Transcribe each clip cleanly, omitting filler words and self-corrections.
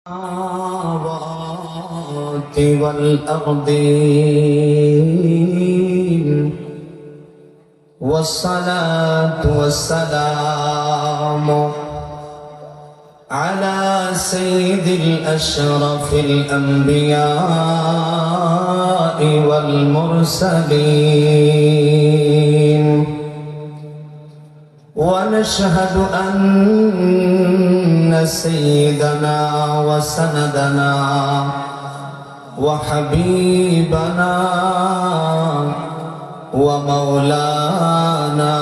السماوات والأرضين والصلاة والسلام على سيد الأشرف الأنبياء والمرسلين ونشهد أن سيدنا وسندنا وحبيبنا ومولانا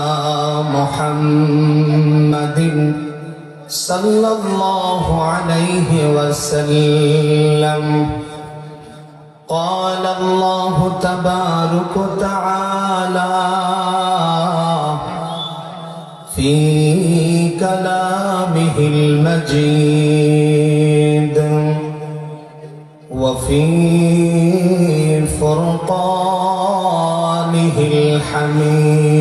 محمد صلى الله عليه وسلم قال الله تبارك وتعالى في كلامه المجيد وفي فرقانه الحميد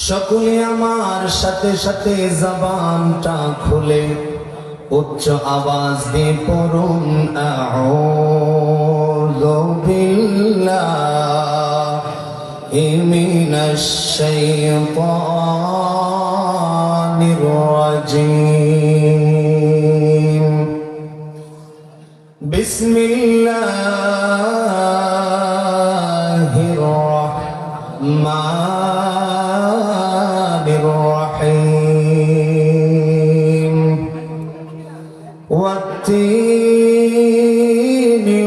সকলে আমার সাথে সাথে জবানটা খুলে উচ্চ আওয়াজ দিয়ে পড়ুন আউযু বিল্লাহি মিনাশ শাইতানির রাজীম বিসমিল্লাহির রাহমানির রহিম ওয়াত-তিনি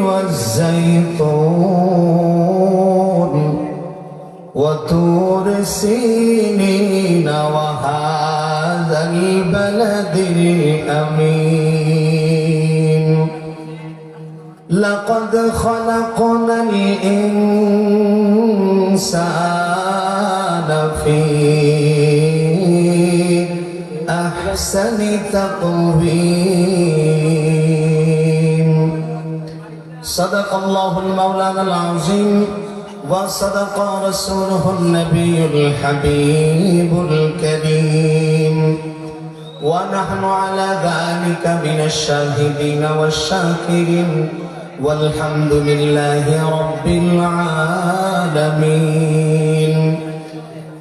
ওয়াজ-যাইতুন وطور سينين وهذا البلد الأمين لقد خلقنا الإنسان في أحسن تقويم صدق الله المولانا العظيم وصدق رسوله النبي الحبيب الكريم ونحن على ذلك من الشاهدين والشاكرين والحمد لله رب العالمين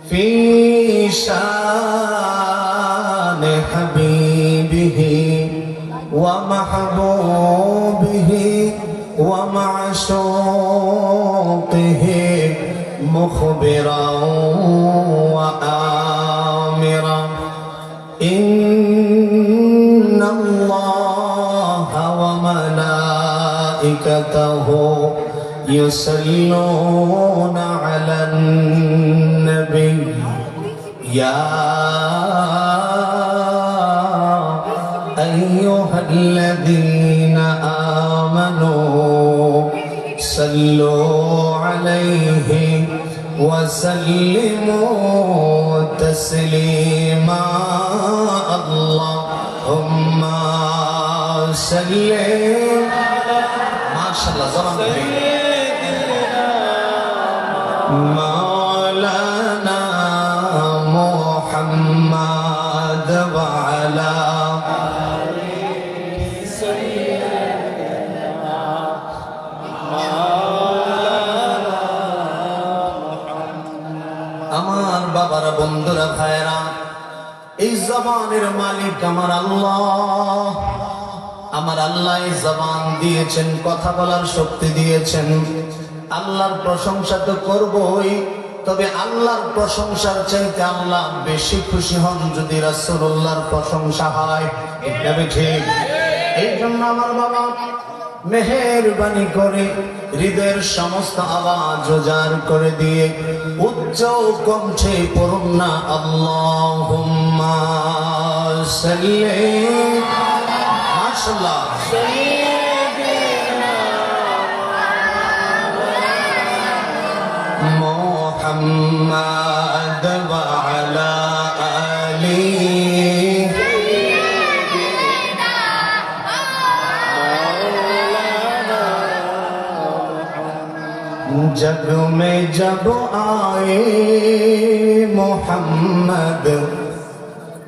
في شان حبيبه ومحبوبه ومعشوقه مخبرا وآمرا إن الله وملائكته يصلون على النبي يا أيها الذين آمنوا صلوا عليه وسلموا تسليما اللهم صل ما شاء الله زمان مولانا محمد وعلى আমার বাবারা বন্ধুরা ভাইরা এই জবানের মালিক আমার আল্লাহ এই জবান দিয়েছেন, কথা বলার শক্তি দিয়েছেন। আল্লাহর প্রশংসা তো করবই, তবে আল্লাহর প্রশংসার চাইতে আল্লাহ বেশি খুশি হন যদি রাসূলুল্লাহর প্রশংসা হয়। এটা ঠিক। এই জন্য আমার বাবা মেহেরবানি করে হৃদয়ের সমস্ত আওয়াজ উজাড় করে দিয়ে উচ্চ কণ্ঠে পড়ুন না আল্লাহুম্মা সাল্লি মাশাআল্লাহ মুহাম্মাদ ওয়া আলা আলিহি जग में जब आए मोहम्मद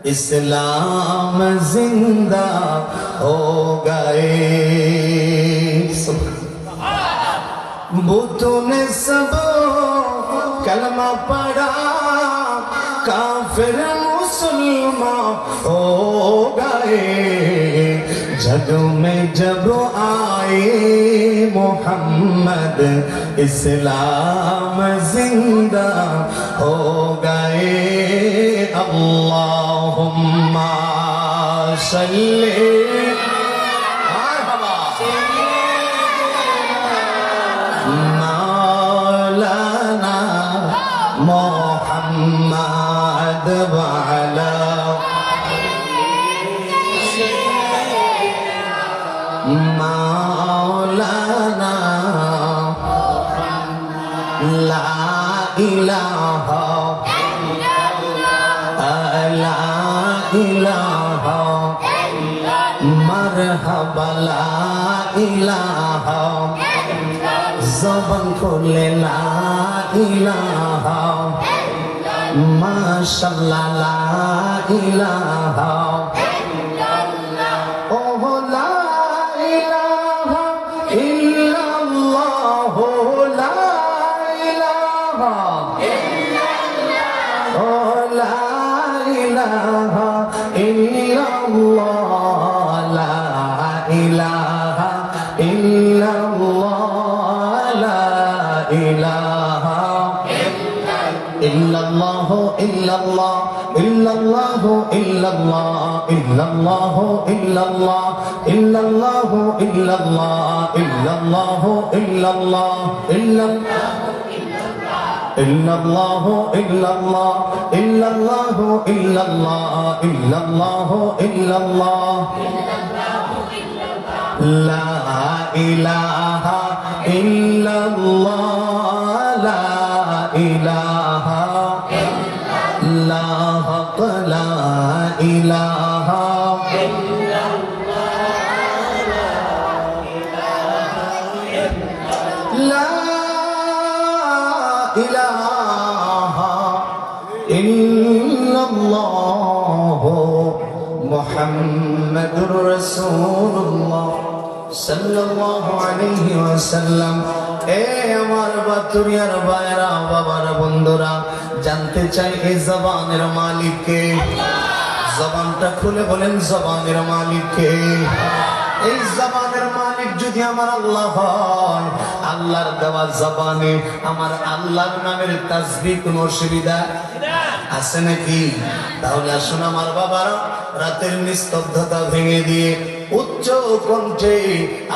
इस्लाम जिंदा हो गए। बुतों ने सब कलमा पढ़ा, काफिर मुसलमान हो गए। जग में जब आए मोहम्मद, इस्लाम जिंदा हो गए। अल्लाहुम्मा सल्ली मौलाना मोहम्मद वाला मौलाना ला इलाहा ला इलाहा मरहबा ला इलाहा ज़बान खोले ला इलाहा माशाअल्लाह ला इलाहा ओह ला इलाहा इल्लल्लाह ला इलाहा ओह ला इलाहा इल्लल्लाह ला इलाहा इल्लल्लाह ला इलाहा इल्लल्लाह इल्लल्लाह इल्लल्लाह इल्लल्लाह इल्लल्लाह इल्लल्लाह इल्लल्लाह इल्लल्लाह इल्लल्लाह इल्लल्लाह इल्लल्लाह इल्लल्लाह इल्लल्लाह इल्लल्लाह इल्लल्लाह इल्लल्लाह ला इलाहा इल्लल्लाह ला इलाहा ला हक़ ला इलाहा ला इलाहा इल्लल्लाह मुहम्मदुर रसूलुल्लाह सल्लल्लाहु अलैहि वसल्लम। ए আমার বাতুরিয়ার ভাইরা বাবারা বন্ধুরা, জানতে চাই এই জবানের মালিক কে? জবানটা খুলে বলেন জবানের মালিক কে? এই জবানের মালিক যদি আমার আল্লাহ হয়, আল্লাহর দেওয়া জবানে আমার আল্লাহর নামের তাসবিহ কোনো অসুবিধা আছে নাকি? তাহলে আসুন আমার বাবারা, রাতের নিস্তব্ধতা ভেঙে দিয়ে উচ্চ কণ্ঠে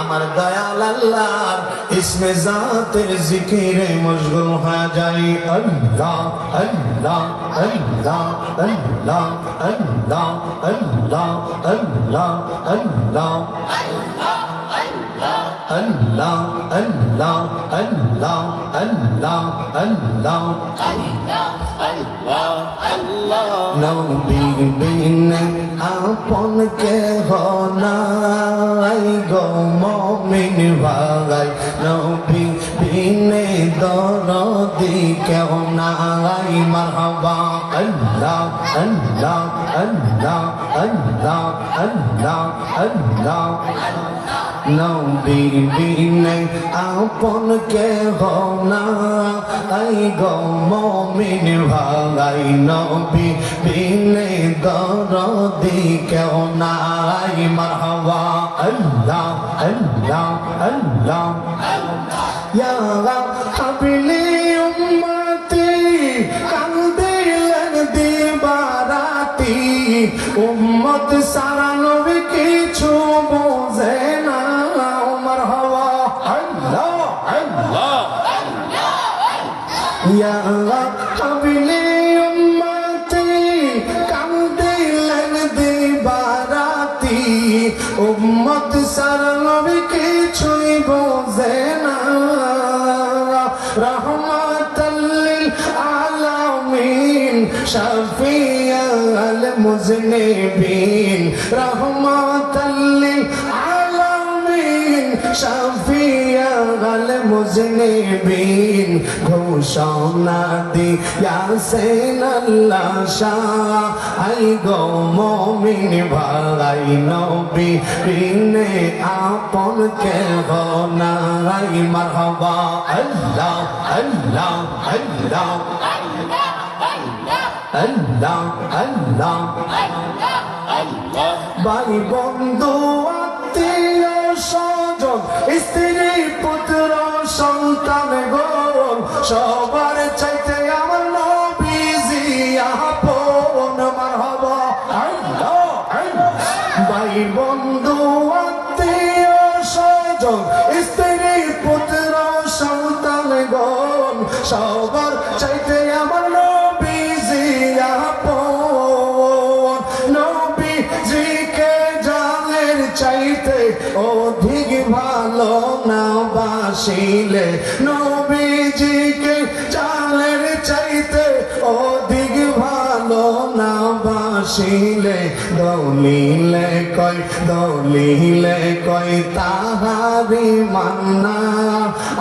আমার দয়াল আল্লাহর ইসমে জাতের জিকিরে মশগুল হয়ে যাই। আল্লাহ আল্লাহ আল্লাহ আল্লাহ আল্লাহ আল্লাহ আল্লাহ আল্লাহ আল্লাহ আল্লাহ আল্লাহ আল্লাহ আল্লাহ নবী বিন আপন কেহ নাই গো মুমিন ভাই, নবী বিন দরদি কেহ নাই। মারহাবা আল্লাহ আল্লাহ আল্লাহ আল্লাহ আল্লাহ আল্লাহ নবী বিন আপন কেহ নাই গো মুমিন ভাই, নবী বিন দরদি কেহ নাই। মারহাবা আল্লাহ আল্লাহ আল্লাহ ইয়া হাবিলি উম্মতি কান্দিলেন দিবারাতি, উম্মত সারা নবী কিছু বোঝে না। মারহাবা আল্লাহ আল্লাহ ইয়া হাবিলি উম্মতি কান্দিলেন দিবারাতি, উম্মত সারা নবী কিছুই বোঝে না। রহমাতাল লিল আলামিন শাফিয়াল মুজনিবিন, রহমাতাল লিল আলামিন শাফিয়াল মুজনিবিন ঘোষণা দিয়াছেন আল্লাহ আই গো মুমিন ভাই নবী বিনে আপন কেহ নাই মারহাবা আল্লাহ আল্লাহ আল্লাহ আল্লাহ আল্লাহ ভাই বন্ধু আত্মীয় স্বজন স্ত্রী পুত্র সন্তান গণ সবার চাইতে আমার নবীজি আপন মারহাবা আল্লাহ ভাই বন্ধু আত্মীয় স্বজন স্ত্রী পুত্র সন্তান গণ সবার চাইতে আমার নবীজি আপন নবীজিকে জানের চাইতে অধিক ভালো না বাসিলে নবীজিকে জানের চাইতে অধিক ভালো না বাসিলে দলিলে কই তাহারি মান্না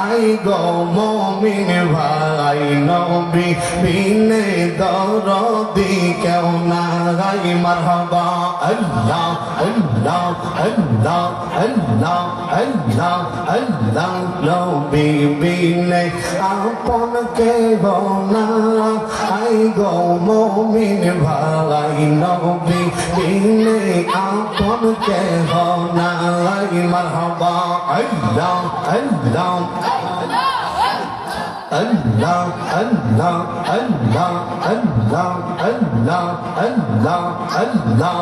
আই গো মুমিন ভাই নবী বিনে দরদি কেউ নাই মারহাবা আল্লাহ আল্লাহ আল্লাহ আল্লাহ আল্লাহ আল্লাহ নবী বিনে আপন কেহ না আই গো মুমিন ভাই নবী বিনে আপন কেহ নাই মারহাবা আল্লাহ আল্লাহ Allah, Allah, Allah, Allah, Allah, Allah, Allah.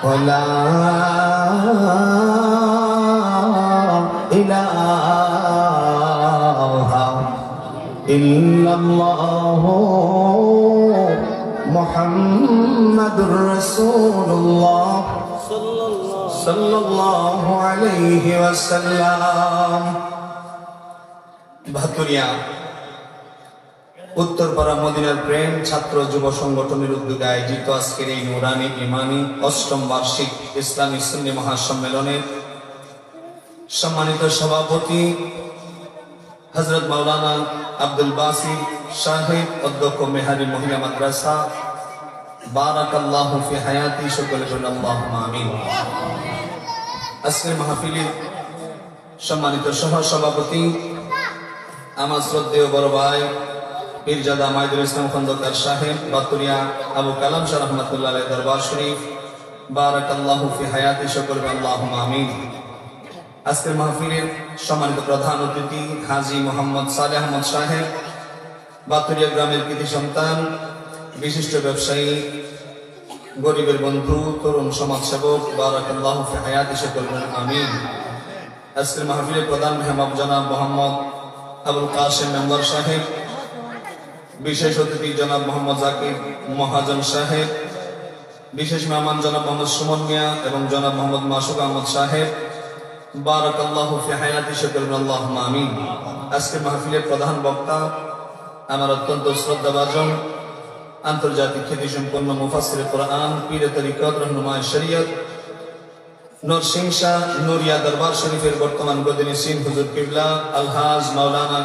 ولا إله إلا الله محمد رسول الله সাল্লাল্লাহু আলাইহি ওয়াসাল্লাম। ভাতুরিয়া উত্তরপাড়া মদিনার প্রেম ছাত্র যুব সংগঠনের উদ্যোগে আয়োজিত আজকের এই নুরানি ইমানি অষ্টম বার্ষিক ইসলামী সুন্নি মহাসম্মেলনের সম্মানিত সভাপতি হযরত মাওলানা আব্দুল বাসিত সাহেব, অধ্যক্ষ মেহারি মহিলা মাদ্রাসা, বারাকাল্লাহু ফি হায়াতি, সকলে বলেন আল্লাহুম্মা আমিন। আজকের মাহফিলের সম্মানিত সহ সভাপতি আমার শ্রদ্ধেয় বড় ভাই পীরজাদা মাইদুল ইসলাম খন্দকার সাহেব, বাতুরিয়া আবু কালাম শাহ রহমাতুল্লাহ আলাইহি দরবার শরীফ, বারাকাল্লাহু ফি হায়াতি, সকলে বলেন আল্লাহুম্মা আমিন। আজকের মাহফিলের সম্মানিত প্রধান অতিথি হাজী মোহাম্মদ সালেহ আহমদ সাহেব, বাতুরিয়া গ্রামের কৃতি সন্তান, বিশিষ্ট ব্যবসায়ী, গরিবের বন্ধু, তরুণ সমাজসেবক, বারাকাল্লাহু ফি হায়াতি, সকলে বলেন আমিন। আজকের মাহফিলের প্রধান মেহমান জনাব মোহাম্মদ আবুল কাসেম মেম্বার সাহেব, বিশেষ অতিথি জনাব মোহাম্মদ জাকির মহাজন সাহেব, বিশেষ মেহমান জনাব মোহাম্মদ সুমন মিয়া এবং জনাব মোহাম্মদ মাসুক আহমদ সাহেব, বারাকাল্লাহু ফি হায়াতি, সকলে বলেন আল্লাহুম্মা আমিন। আজকের মাহফিলের প্রধান বক্তা আমার অত্যন্ত শ্রদ্ধাভাজন আন্তর্জাতিক খ্যাতিসম্পন্ন মুফাসসিরে কোরআন, পীরে তরিকত, রহনুমায়ে শরীয়ত, নরসিংহ শাহ নুরিয়া দরবার শরীফের বর্তমান গদিনিসীন হুজুর কিবলা আলহাজ মাওলানা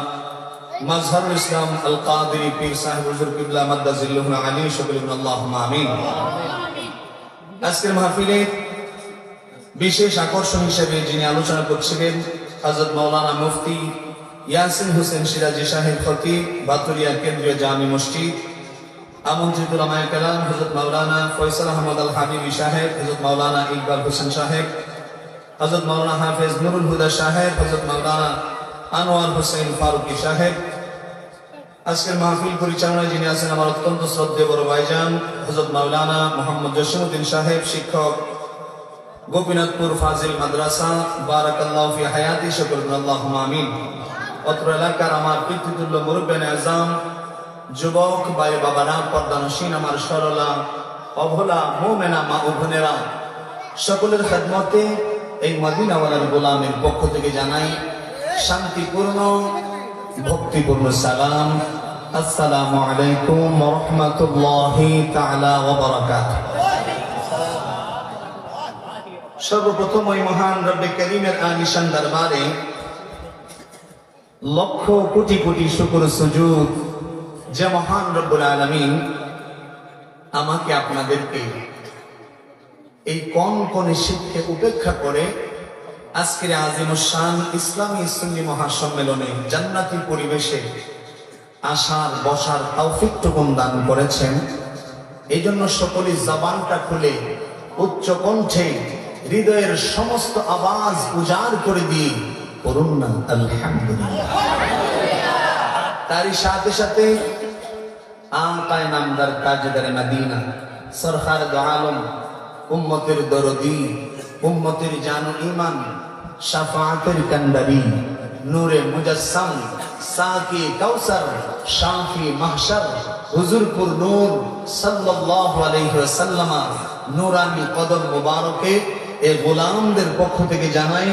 মাজহারুল ইসলাম আল কাদেরী পীর সাহেব হুজুর কিবলা মাদ্দাজিল্লুহু আলী, সকলে বলেন আল্লাহুম্মা আমিন। আজকের মাহফিলে বিশেষ আকর্ষণ হিসেবে যিনি আলোচনা করছিলেন হযরত মাওলানা মুফতি ইয়াসিন হোসেন সিরাজি সাহেব খতিব, বাতুরিয়া কেন্দ্রীয় জামি মসজিদ। আমন্ত্রিত উলামায়ে কেরাম হযরত মাওলানা ফয়সাল আহমদ আল হাবিবি সাহেব, হযরত মাওলানা ইকবাল হোসেন সাহেব, হযরত মাওলানা হাফেজ নুরুল হুদা সাহেব, হযরত মাওলানা আনোয়ার হোসেন ফারুকি সাহেব। আজকের মাহফিল পরিচালনায় যিনি আছেন আমার অত্যন্ত শ্রদ্ধেয় বড় ভাইজান হযরত মাওলানা মোহাম্মদ জসিমউদ্দিন সাহেব, শিক্ষক, গোপীনাথপুর ফাজিল মাদ্রাসা, বারাকাল্লাহু ফি হায়াতি, সকলে বলেন আল্লাহুম্মা আমিন। অত্র এলাকার আমার পিতৃতুল্য মুরব্বিয়ানে আযম, যুবক ভাই বাবারা, পর্দানসীন আমার সরলা অভলা মুমিনা মা ও বোনেরা, সকলের খেদমতে এই মদিনাওয়ালার গোলামের পক্ষ থেকে জানাই শান্তিপূর্ণ ভক্তিপূর্ণ সালাম। আসসালামু আলাইকুম ওয়া রাহমাতুল্লাহি তাআলা ওয়া বারাকাতুহু। সর্বপ্রথম ওই মহান রব্বে করিমের আলিশান দরবারে লক্ষ কোটি কোটি শুকর সুজুদ যে মহান রব্বুল আলামিন আমাকে আপনাদেরকে এই কনকনে শীতকে উপেক্ষা করে আজকের আজিমুশ-শান ইসলামী সুন্নি মহাসম্মেলনে জান্নাতি পরিবেশে আসার বসার তৌফিকটুকুন দান করেছেন। এই জন্য সকলেই জবানটা খুলে উচ্চ কণ্ঠে হৃদয়ের সমস্ত আওয়াজ উজাড় করে দিয়ে করুন না আলহামদুলিল্লাহ। তারই সাথে সাথে আকায়ে নামদার তাজদারে মদিনা সরকার দো আলম উম্মতের দরদি উম্মতের জান ঈমান শাফাআতের কান্ডারি নূরে মুজাসসাম সাকি কাউসার শাফি মাহশার হুজুরপুর নূর সাল্লাল্লাহু আলাইহি ওয়াসাল্লাম নূরানি কদম মোবারকে এই গোলামদের পক্ষ থেকে জানাই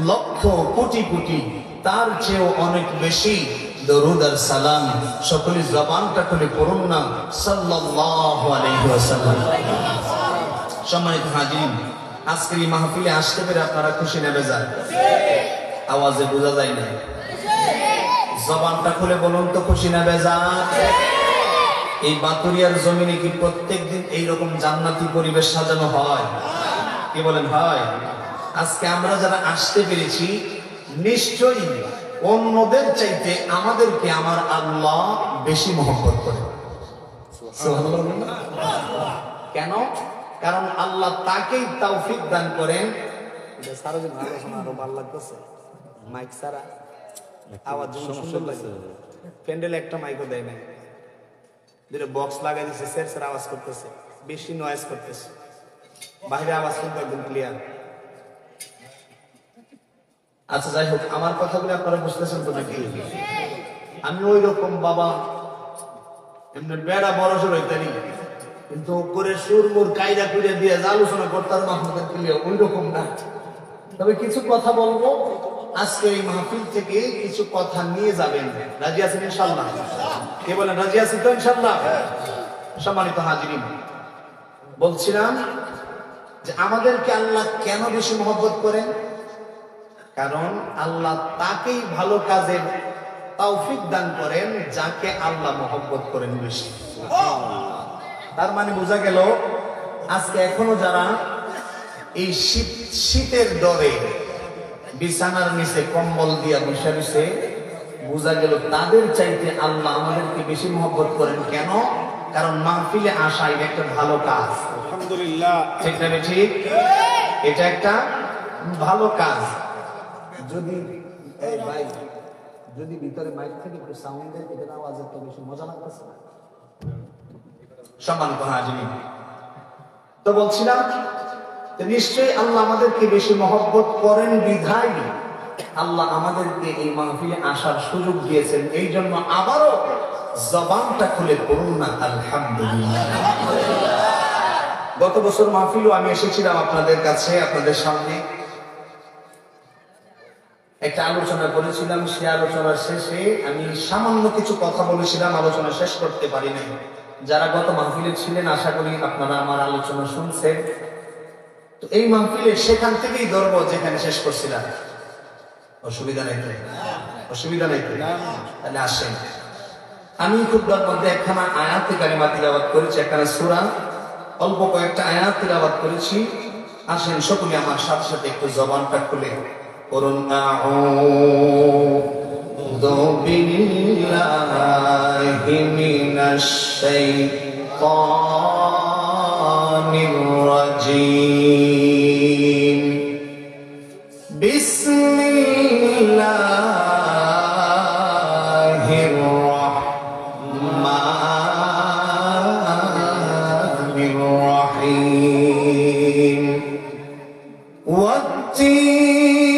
লক্ষ কোটি কোটি তার চেয়েও অনেক বেশি দরুদ আর সালাম। সকলে জবানটা খুলে পড়ুন না সাল্লাল্লাহু আলাইহি ওয়াসাল্লাম। সম্মানিত হাজিরিন, আজকের এই মাহফিলে আসতে পেরে আপনারা খুশি না বেজার? আওয়াজে বোঝা যায় না, জবানটা খুলে বলুন তো খুশি না বেজার? এই বাতুরিয়ার জমিনে কি প্রত্যেকদিন এইরকম জান্নাতি পরিবেশ সাজানো হয়? কি বলেন হয়? আজকে আমরা যারা আসতে পেরেছি নিশ্চয়ই অন্যদের চাইতে আমাদেরকে আমার আল্লাহ বেশি মহব্বত করে। কেন? কারণ আল্লাহ তাকেই তৌফিক দান করেন। সারাদিন আলোচনা আরো ভালো লাগতেছে, মাইক ছাড়া আওয়াজ সুন্দর লাগছে। প্যান্ডেলে একটা মাইকও দেয় নাই, যেটা বক্স লাগাই দিচ্ছে স্যার স্যার আওয়াজ করতেছে, বেশি নয়েজ করতেছে, বাইরে আওয়াজ কিন্তু একদম ক্লিয়ার। আচ্ছা যাই হোক, আমার কথাগুলো আপনারা বুঝতেছেন তো নাকি? আমি ওই রকম বাবা এমনি বেড়া বড় সড় হইতারি, কিন্তু করে সুর মুর কায়দা করে দিয়ে আলোচনা করতাম আপনাদের ক্লিয়ার ওই রকম না। তবে কিছু কথা বলবো, আজকে এই মাহফিল থেকে কিছু কথা নিয়ে যাবেন। রাজি আছেন ইনশাআল্লাহ? কে বলেন রাজি আছেন তো ইনশাআল্লাহ? সম্মানিত হাজিরিন, বলছিলাম যে আমাদেরকে আল্লাহ কেন বেশি মহব্বত করেন? কারণ আল্লাহ তাকেই ভালো কাজের তৌফিক দান করেন যাকে আল্লাহ মহব্বত করেন বেশি। তার মানে বোঝা গেল আজকে এখনো যারা এই শীতের ডরে বিছানার নিচে কম্বল দিয়া বসে রয়েছে, বোঝা গেল তাদের চাইতে আল্লাহ আমাদেরকে বেশি মহব্বত করেন। কেন? কারণ মাহফিলে আসা এটা একটা ভালো কাজ। আলহামদুলিল্লাহ, ঠিক না ঠিক? এটা একটা ভালো কাজ। যদি এই ভাই যদি ভিতরে মাইক থেকে একটু সাউন্ড দেয়, এটার আওয়াজের তো বেশি মজা লাগতেছে না। সম্মানিত হাজিরিন, তো বলছিলাম নিশ্চয়ই আল্লাহ আমাদেরকে বেশি মহব্বত করেন বিধায় আল্লাহ আমাদেরকে এই মাহফিলে আসার সুযোগ দিয়েছেন। এই জন্য আবারও জবানটা খুলে পড়ুন না আলহামদুলিল্লাহ। গত বছর মাহফিলও আমি এসেছিলাম আপনাদের কাছে, আপনাদের সামনে একটা আলোচনা করেছিলাম। সে আলোচনার শেষে আমি সামান্য কিছু কথা বলেছিলাম, আলোচনা শেষ করতে পারি নাই। যারা গত মাহফিলে ছিলেন আশা করি আপনারা আমার আলোচনা শুনছেন। তো এই মাহফিলে সেখান থেকেই ধরবো যেখানে শেষ করছিলাম। অসুবিধা নাই তো? অসুবিধা নাই তো? তাহলে আসেন, আমি খুতবার মধ্যে একখানা আয়াত কারিমা তিলাওয়াত করেছি, একখানা সূরা, অল্প কয়েকটা আয়াত তিলাওয়াত করেছি। আসেন সকলে আমার সাথে সাথে একটু জবানটা খুলে করুন আউযু বিল্লাহি মিনাশ শাইতানির রাজীম। বিসমিল্লাহির রাহমানির রাহিম। ওয়াত-তিনি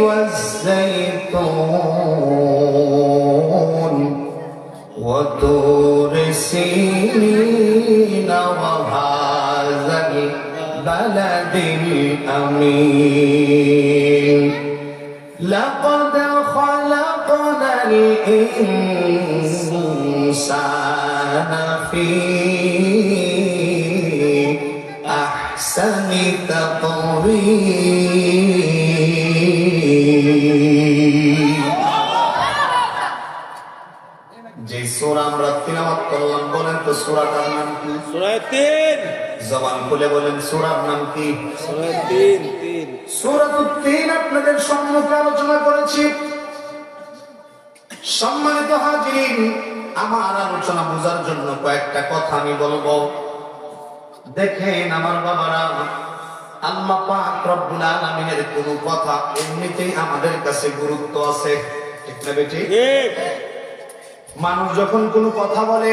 ওয়াজ-যাইতুন ওয়া তুরি সিনিন ওয়া হাযাল বালাদিল আমিন। লাকাদ খালাকনাল ইনসানা ফি আহসানি তাকওয়ীম। মুবিন। যে সূরা আমরা তিলাওয়াত করলাম, বলেন তো সূরাটার নাম কি? সূরা ৩। জবান খুলে বলেন সূরার নাম কি? সূরা ৩। সূরাতুত তিন আপনাদের সম্মুখে আলোচনা করেছি। সম্মানিত হাজিরিন, আমার আলোচনা বোঝার জন্য কয়েকটা কথা আমি বলবো। দেখেন আমার বাবারা, আল্লাহ পাক রব্বুল আলামিনের কোন কথা এমনিতেই আমাদের কাছে গুরুত্ব আছে, ঠিক না বেটি? ঠিক। মানুষ যখন কোনো কথা বলে,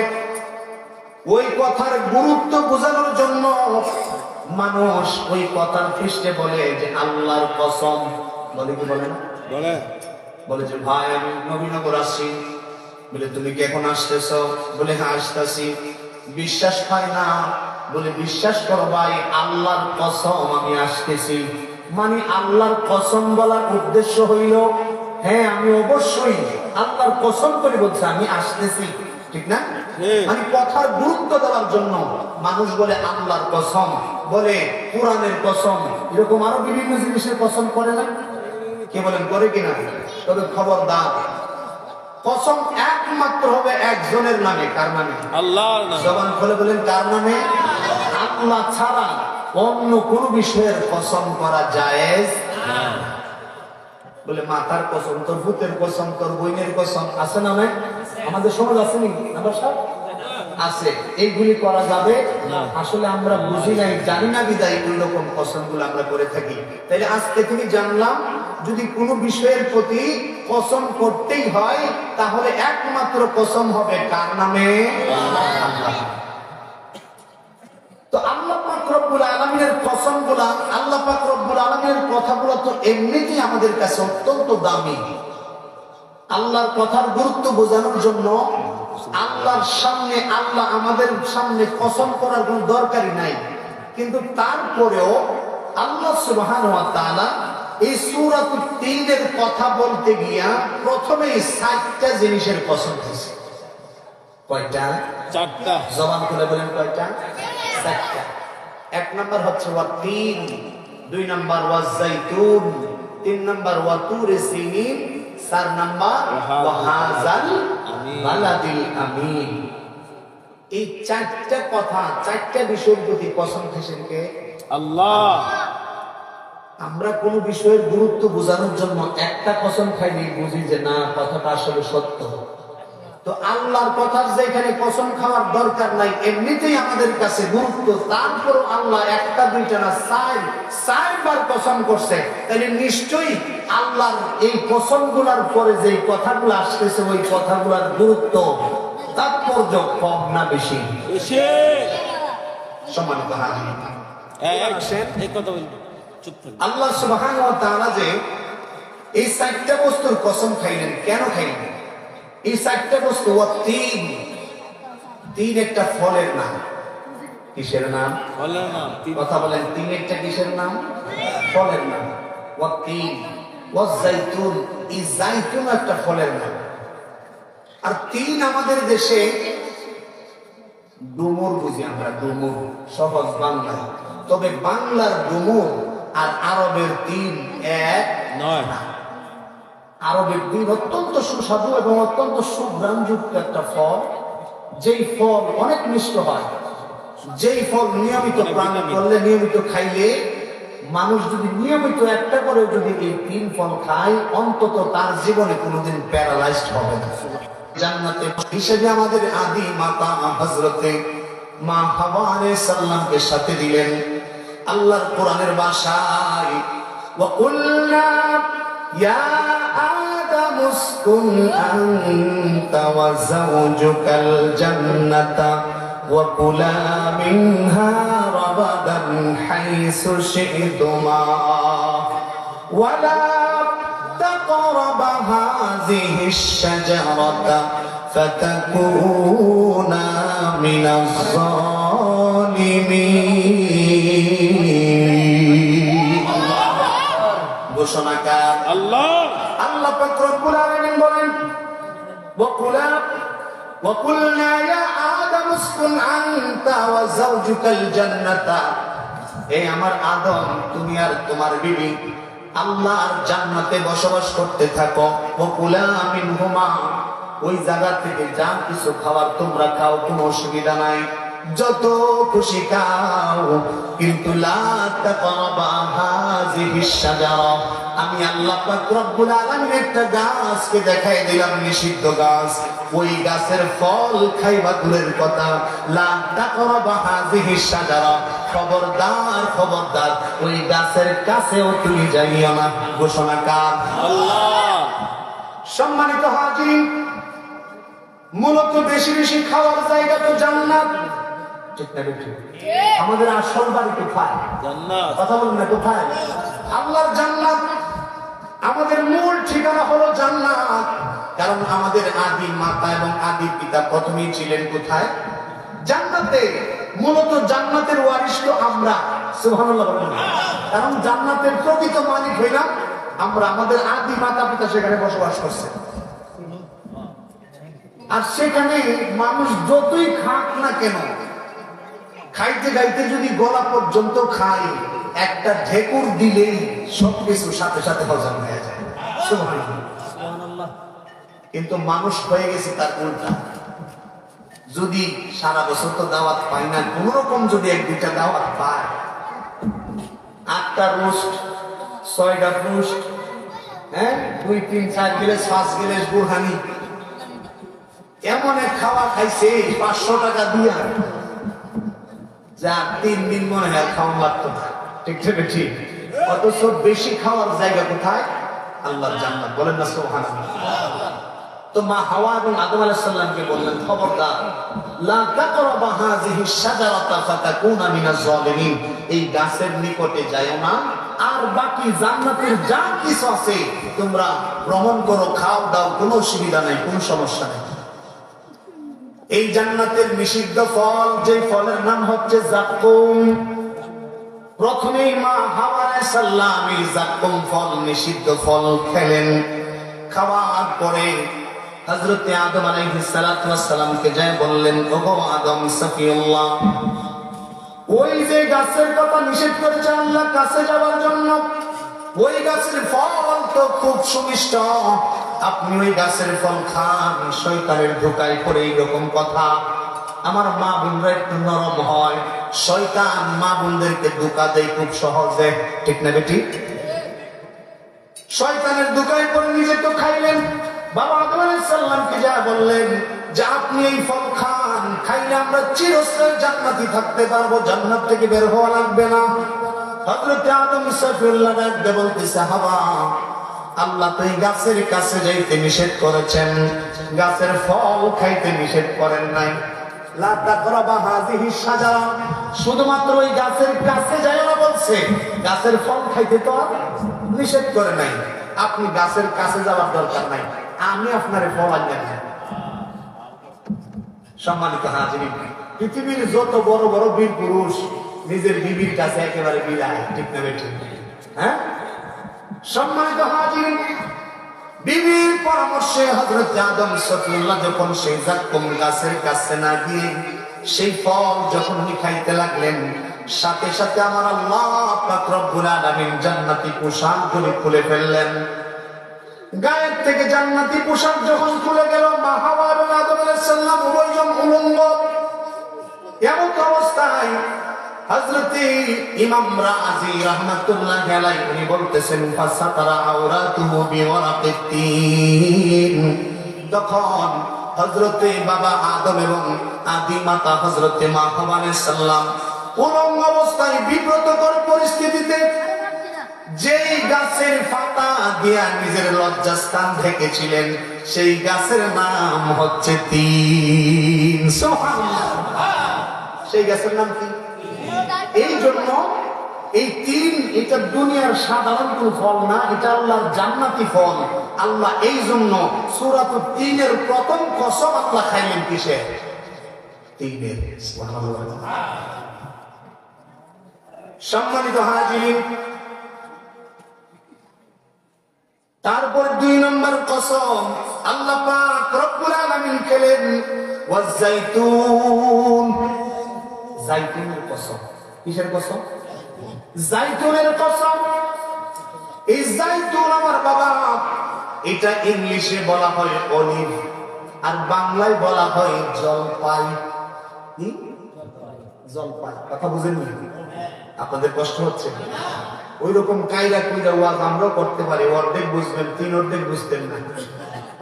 ওই কথার গুরুত্ব বোঝানোর জন্য মানুষ ওই কথার পৃষ্ঠে বলে যে আল্লাহর কসম। বলে কি বলে না? বলে বলে যে ভাই আমি নবীনগর আসছি। বলে তুমি কি এখন আসতেছ? বলে হ্যাঁ আসতেছি। বিশ্বাস হয় না? বলে বিশ্বাস করো ভাই, আল্লাহর কসম আমি আসতেছি। মানে আল্লাহর কসম বলার উদ্দেশ্য হইল, হ্যাঁ আমি অবশ্যই আল্লাহর কসম করে বলছি আমি আসতেছি, ঠিক না? মানে কথার গুরুত্ব দেওয়ার জন্য মানুষ বলে আল্লাহর কসম, বলে কোরআনের কসম, এরকম আরো বিভিন্ন জিনিসের কসম করে না? কে বলেন করে কিনা? তবে খবরদার, কসম একমাত্র হবে একজনের নামে। কার নামে? আল্লাহর নামে। জবান খুলে বলেন কার নামে? আল্লাহ ছাড়া অন্য কোন বিষয়ের কসম করা জায়েজ না। বলে মাথার কসম, তোর ভূতের কসম, তোর বইনের কসম আছে না? নাই? আমাদের সমাজ আছে নি আছে, এইগুলি করা যাবে না। আসলে আমরা বুঝি নাই, জানি না বিদায় ওই রকম কসম গুলো আমরা করে থাকি। তাইলে আজকে থেকে জানলাম, যদি কোনো বিষয়ের প্রতি কসম করতেই হয় তাহলে একমাত্র কসম হবে কার নামে? আল্লাহ। তো আল্লাহ পাক রব্বুল আলামিনের কসমগুলা, আল্লাহ পাক রব্বুল আলামিনের কথাগুলো তো এমনিতেই আমাদের কাছে অত্যন্ত দামি। আল্লাহর কথার গুরুত্ব বোঝানোর জন্য আল্লাহর সামনে, আল্লাহ আমাদের সামনে কসম করার কোনো দরকারই নাই। কিন্তু তারপরেও আল্লাহ সুবহানাহু ওয়া তাআলা এই সূরাতুত তিনের কথা বলতে গিয়া প্রথমেই 7টা জিনিসের কসম দিয়েছে। কয়টা? 4টা। জবান খুলে বলেন কয়টা? 7টা। 1 নাম্বার হচ্ছে ওয়াতিন, 2 নাম্বার ওয়াজাইতুন, 3 নাম্বার ওয়াতুর সিনিন, 4 নাম্বার ওয়াহাজাল বালাদিল আমিন। এই 4টা কথা, 4টা বিষয়ের প্রতি কসম খেয়েছেন কে? আল্লাহ। আমরা কোন বিষয়ের গুরুত্ব বোঝানোর জন্য একটা কসম খাইলে বুঝি যে না কথাটা আসলে সত্য। তো আল্লাহর কথার যেখানে কসম খাওয়ার দরকার নাই, এমনিতেই আমাদের কাছে গুরুত্ব, তারপরও আল্লাহ একটা দুইটা না 4বার কসম করছে, তাহলে নিশ্চয়ই আল্লাহর এই কসমগুলার পরে যে কথাগুলো আসতেছে ওই কথাগুলোর গুরুত্ব, তাৎপর্য কম না বেশি? সম্মানিত হাজিরিন, আল্লাহ সুবহানাহু ওয়া তাআলা যে এই 4টা বস্তুর কসম খাইলেন, কেন খাইলেন? এই 4টা বস্তু, তিন, তিন একটা ফলের নাম। কিসের নাম? ফলের নাম। কথা বলেন, তিন একটা কিসের নাম? ফলের নাম। ওয়াতিন, ওয়াজাইতুন, এই জাইতুন একটা ফলের নাম। আর তিন আমাদের দেশে ডুমুর বুঝি আমরা, ডুমুর সহজ বাংলা। তবে বাংলার ডুমুর আর আরবের তিন এক নয়। আরবের তিন অত্যন্ত সুস্বাদু এবং অত্যন্ত সুঘ্রাণযুক্ত একটা ফল, যেই ফল অনেক মিষ্ট হয়, যেই ফল নিয়মিত পান করলে, নিয়মিত খাইলে, মানুষ যদি নিয়মিত একটা করে যদি এই 3 ফল খায়, অন্তত তার জীবনে কোনোদিন প্যারালাইজড হবে না। জান্নাতে হিসেবে আমাদের আদি মাতা হযরতে মা হাওয়া আলাইহিস সালামকে সাথে দিলেন আল্লাহর কোরআনের ভাষায়, ওয়া কুল্লা ইয়া আদম উসকুন আনতা ওয়া যাওজুকাল জান্নাতা ওয়া কুলা মিনহা রাগাদান হাইসু শি'তুমা ওয়া লা তাকরাবা হাযিহিশ শাজারাতা ফাতাকুনা মিনাজ যালিমিন। ঘোষণাকার আল্লাহ। আল্লাহ পাক রব্বুল আলামিন বলেন, ওয়া কুলনা ইয়া আদম উসকুন আনতা ওয়া যাওজুকাল জান্নাতা, এই আমার আদম, তুমি আর তোমার বিবি আল্লাহর জান্নাতে বসবাস করতে থাকো। ওকুলা মিনহুমা, ওই জায়গা থেকে যা কিছু খাবার তোমরা খাও, কোনো অসুবিধা নাই, যত খুশি খাও, কিন্তু লা তাকরাবা হাযিহিশ শাজারা, আমি আল্লাহ পাক রব্বুল আলামিন একটা গাছকে দেখাই দিলাম, নিষিদ্ধ গাছ। ওই গাছের ফল খাইবা দূরের কথা, লা তাকরাবা হাযিহিশ শাজারা, খবরদার খবরদার ওই গাছের কাছেও তুমি যাইও না। ঘোষণা কার? আল্লাহ। সম্মানিত হাজির, মূলত বেশি বেশি খাওয়ার জায়গা তো জান্নাত। ঠিক না বেঠিক? আমাদের আসল বাড়ি কোথায়? জান্নাত। কথা বলুন না, কোথায়? আল্লাহর জান্নাত। আমাদের মূল ঠিকানা হলো জান্নাত। কারণ আমাদের আদি মাতা এবং আদি পিতা প্রথমেই ছিলেন কোথায়? জান্নাতে। মূলত জান্নাতের ওয়ারিশ তো আমরা। সুবহানাল্লাহ বলেন। কারণ জান্নাতের প্রকৃত মালিক হইলাম আমরা, আমাদের আদি মাতা পিতা সেখানে বসবাস করছে। আর সেখানে মানুষ যতই খাক না কেন, খাইতে খাইতে যদি গলা পর্যন্ত খায়, একটা ঢেকুর দিলেই সবকিছু সাথে সাথে হজম হয়ে যায়। সুবহানাল্লাহ। কিন্তু মানুষ হয়ে গেছে তার উল্টা। যদি সারা বছর তো দাওয়াত পাই না, কোন রকম যদি এক দুইটা দাওয়াত পায়, 8টা রোস্ট, 6টা রোস্ট, 2, 3, 4 গিলাস 5 গিলাস বুরহানি, এমন এক খাওয়া খাইছে 500 টাকা দিয়া, যা 3 দিন মনে হয় খাওয়া লাগতো না। ঠিক ঠিক ঠিক। অথচ বেশি খাওয়ার জায়গা কোথায়? আল্লাহর জান্নাত। বলেন না সুবহানাল্লাহ। তো মা হাওয়া এবং আদম আলাইহিস সালামকে বললেন, খবরদার, লা তাকরাবা হাযিহিশ শাজারাতা ফাতাকুনা মিনাজ জালিমিন, এই গাছের নিকটে যাও না, আর বাকি জান্নাতের যা কিছু আছে তোমরা গ্রহণ করো, খাও দাও, কোনো অসুবিধা নাই, কোনো সমস্যা নেই। এই জান্নাতের নিষিদ্ধ ফল, যে ফলের নাম হচ্ছে যাক্কুম। প্রথমেই মা হাওয়া আলাইহিস সালাম এই যাক্কুম ফল, নিষিদ্ধ ফল খেলেন। খাওয়ার পরে হযরতে আদম আলাইহিস সালাতু ওয়াস সালামকে যায় বললেন, ওগো আদম সফিউল্লাহ, ওই যে গাছের কথা নিষেধ করেছে আল্লাহ কাছে যাওয়ার জন্য, ওই গাছের ফল তো খুব সুমিষ্ট, আপনি ওই গাছের ফল খান, শয়তানের ধোঁকায় পড়ে এইরকম কথা। আমার মা বোনরা একটু নরম হয়, শয়তান মা বোনদেরকে ধোঁকা দেয় খুব সহজে। ঠিক না বেটি? শয়তানের ধোঁকায় পড়ে নিজে তো খাইলেন। বাবা আদম আলাইহিস সালামকে যা বললেন যে আপনি এই ফল খান, খাইলে আমরা চিরস্থায়ী জান্নাতি থাকতে পারবো, জান্নাত থেকে বের হওয়া লাগবে না। হযরতে আদম সফিউল্লাহ ডাকতে বলতেছে, হাওয়া, আল্লাহ তো এই গাছের কাছে যাইতে নিষেধ করেছেন, গাছের ফল খাইতে নিষেধ করেন নাই। লা তাকরাবা হাযিহিশ শাজারা, শুধুমাত্র ওই গাছের কাছে যাইও না বলছে, গাছের ফল খাইতে তো নিষেধ করে নাই। আপনি গাছের কাছে যাওয়ার দরকার নাই, আমি আপনার ফল আনবেন। সম্মানিত হাজিরিন, পৃথিবীর যত বড় বড় বীর পুরুষ নিজের বিবির কাছে একেবারে বিদায়। ঠিক না বেঠিক? হ্যাঁ, সম্মানিত হাজিরিন, বিবির পরামর্শে হযরত আদম সফিউল্লাহ যখন সেই যাক্কুম গাছের কাছে না গিয়ে সেই ফল যখন খাইতে লাগলেন, সাথে সাথে আমার আল্লাহ পাক রব্বুল আলামিন জান্নাতি পোশাক খুলে ফেললেন। গায়ের থেকে জান্নাতি পোশাক যখন খুলে গেল, মা হাওয়া এবং আদম আলাইহিস সালাম উভয়জন উলঙ্গ। এমন অবস্থায় হযরতে ইমাম রাজি রাহমাতুল্লাহি আলাইহি উনি বলতেছেন, ফাসাতারা আওরাতুহু বিওয়ারাকিত তিন। তখন হযরতে বাবা আদম এবং আদি মাতা হযরতে মা হাওয়া আলাইহিস সালাম উলঙ্গ অবস্থায় বিব্রতকর পরিস্থিতিতে যেই গাছের পাতা দিয়া নিজের লজ্জাস্থান ঢেকেছিলেন, সেই গাছের নাম হচ্ছে তিন। সুবহানাল্লাহ। সেই গাছের নাম কি? এই জন্য এই তিন, এটা দুনিয়ার সাধারণ কোন ফল না, এটা আল্লাহর জান্নাতি ফল। আল্লাহ এই জন্য সূরাতুত তিনের প্রথম কসম আল্লাহ খাইলেন কিসের? তিনের। সুবহানাল্লাহ। সম্মানিত হাজিরিন, তারপর 2 নম্বর কসম আল্লাহ পাক রব্বুল আলামিন খেলেন, ওয়াজ-জাইতুন। জাইতুনের কসম। কিসের কসম? জাইতুনের কসম, এই জাইতুন আমার বাবা, এটা ইংলিশে বলা হয় অলিভ, আর বাংলায় বলা হয় জলপাই। কি জলপাই? কথা বুঝেননি? আপনাদের কষ্ট হচ্ছে? ওই রকম কায়দা কুইদা ওয়াজ আমরাও করতে পারি, অর্ধেক বুঝবেন, তিন অর্ধেক বুঝতেন না।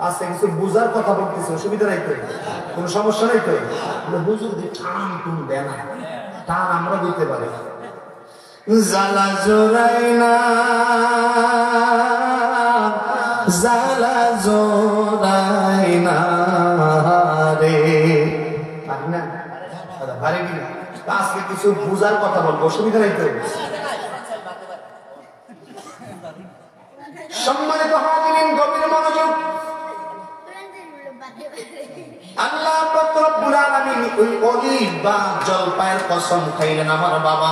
আজকে কিছু বুঝার কথা বলতেছে, অসুবিধা নাই তো? কোনো সমস্যা নাই তো? বুঝুন যে টান টুন দেয় না, টান আমরা দিতে পারি। জালা জোড়াই না, জালা জোড়াই না রে, পারি না? পারি কি না? আজকে কিছু বুঝার কথা বলবো, অসুবিধা নাই তো? সম্মানিত হাজিরিন, গভীর মনোযোগ। আল্লাহ পাক রব্বুল আলামিন ওই অলিভ বা জলপাইয়ের কসম খাইলেন আমার বাবা।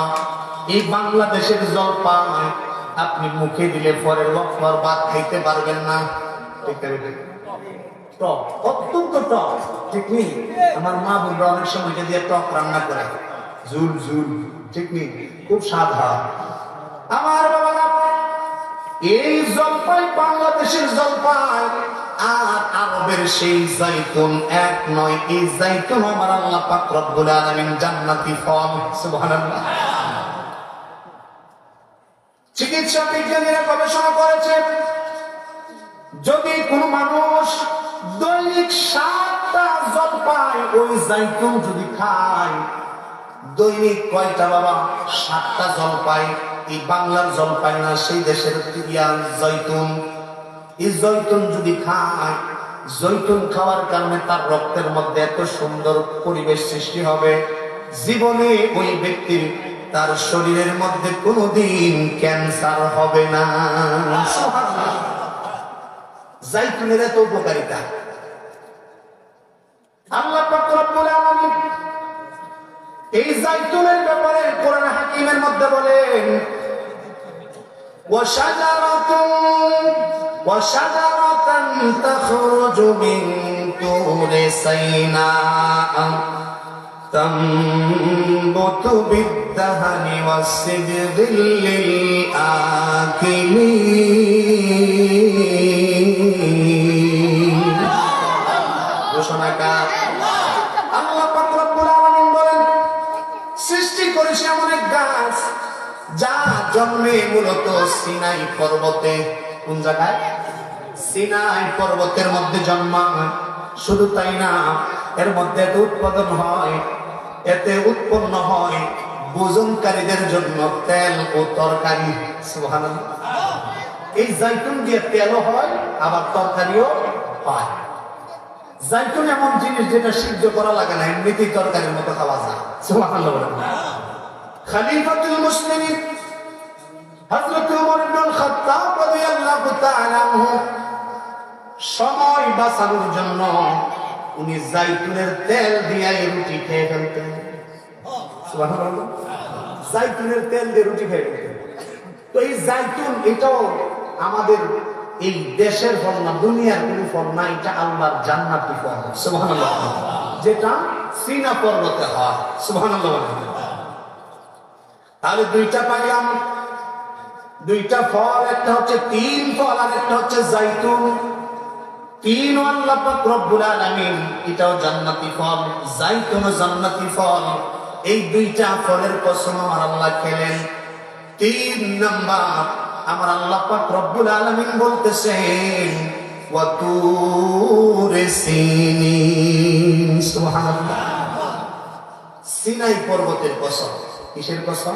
এই বাংলাদেশের জলপাই আপনি মুখে দিলে পরের ওয়াক্ত ভাত খাইতে পারবেন না। ঠিক আছে? টক, অত্যন্ত টক, ঠিক নেই? আমার মা বোনরা অনেক সময় দিয়ে টক রান্না করে, ঝুল ঝুল, ঠিক নেই? খুব স্বাদ হয়। আমার বাবা, এই জলপাই বাংলাদেশের জলপাই আর আরবের সেই জাইতুন এক নয়। এই জাইতুন আমার আল্লাহ পাক রব্বুল আলামিন জান্নাতি ফল। সুবহানাল্লাহ। চিকিৎসা বিজ্ঞানীরা গবেষণা করেছে, যদি কোনো মানুষ দৈনিক 7টা জলপাই ওই জাইতুন যদি খায়, দৈনিক কয়টা বাবা? 7টা জলপাই। এই বাংলার জলপাই না, সেই দেশের জৈতুন। এই জৈতুন যদি খায়, জৈতুন খাওয়ার কারণে তার রক্তের মধ্যে এত সুন্দর পরিবেশ সৃষ্টি হবে, জীবনে ওই ব্যক্তির তার শরীরের মধ্যে কোনোদিন ক্যান্সার হবে না। জাইতুনের এত উপকারিতা। আল্লাহ পাক রব্বুল আলামিন এই জাইতুনের ব্যাপারে কোরআন হাকিমের মধ্যে বলেন, ওয়াশাজারাতান তাখরুজু মিন তুরি সাইনাআ তামবুতু বিদ্দাহানি ওয়াসসিদরিল লিল আকিলিন। ঘোষণাকার আল্লাহ পাক রব্বুল আলামিন বলেন, সৃষ্টি করেছে এমন এক গাছ যা জন্মে মূলত সিনাই পর্বতে। কোন জায়গায়? সিনাই পর্বতের মধ্যে জন্মায়। শুধু তাই না, এর মধ্যে এত উৎপাদন হয়, এতে উৎপন্ন হয় ভোজনকারীদের জন্য তেল ও তরকারি। সুবহানাল্লাহ। এই জাইতুন দিয়ে তেলও হয়, আবার তরকারিও হয়। জাইতুন এমন জিনিস যেটা সিদ্ধ করা লাগে না, এমনিতেই তরকারির মতো খাওয়া যায়। সুবহানাল্লাহ। খলিফাতুল মুসলিমিন হযরত ওমর ইবনে খাত্তাব রাদিয়াল্লাহু তাআলা আনহু সময় বাঁচানোর জন্য উনি জাইতুনের তেল দিয়ে রুটি খেয়ে ফেলতেন। সুবহানাল্লাহ। জাইতুনের তেল দিয়ে রুটি খেয়ে ফেলতেন। তো এই জাইতুন এটাও আমাদের এই দেশের ফল না, দুনিয়ার কোন ফল না, এটা আল্লাহর জান্নাতি ফল। সুবহানাল্লাহ। যেটা সিনা পর্বতে হয়। সুবহানাল্লাহ। তাহলে দুইটা পাইলাম, দুইটা ফল, একটা হচ্ছে তিন ফল আর একটা হচ্ছে জাইতুন। তিন আল্লাহ পাক রব্বুল আলামিন, এটাও জান্নাতি ফল, জাইতুনও জান্নাতি ফল। এই দুইটা ফলের কসম আমার আল্লাহ খেলেন। 3 নাম্বার আমার আল্লাহ পাক রব্বুল আলামিন বলতেছেন, ওয়া তুরি সিনিন। সুবহানাল্লাহ। সিনাই পর্বতের কসম। কিসের কসম?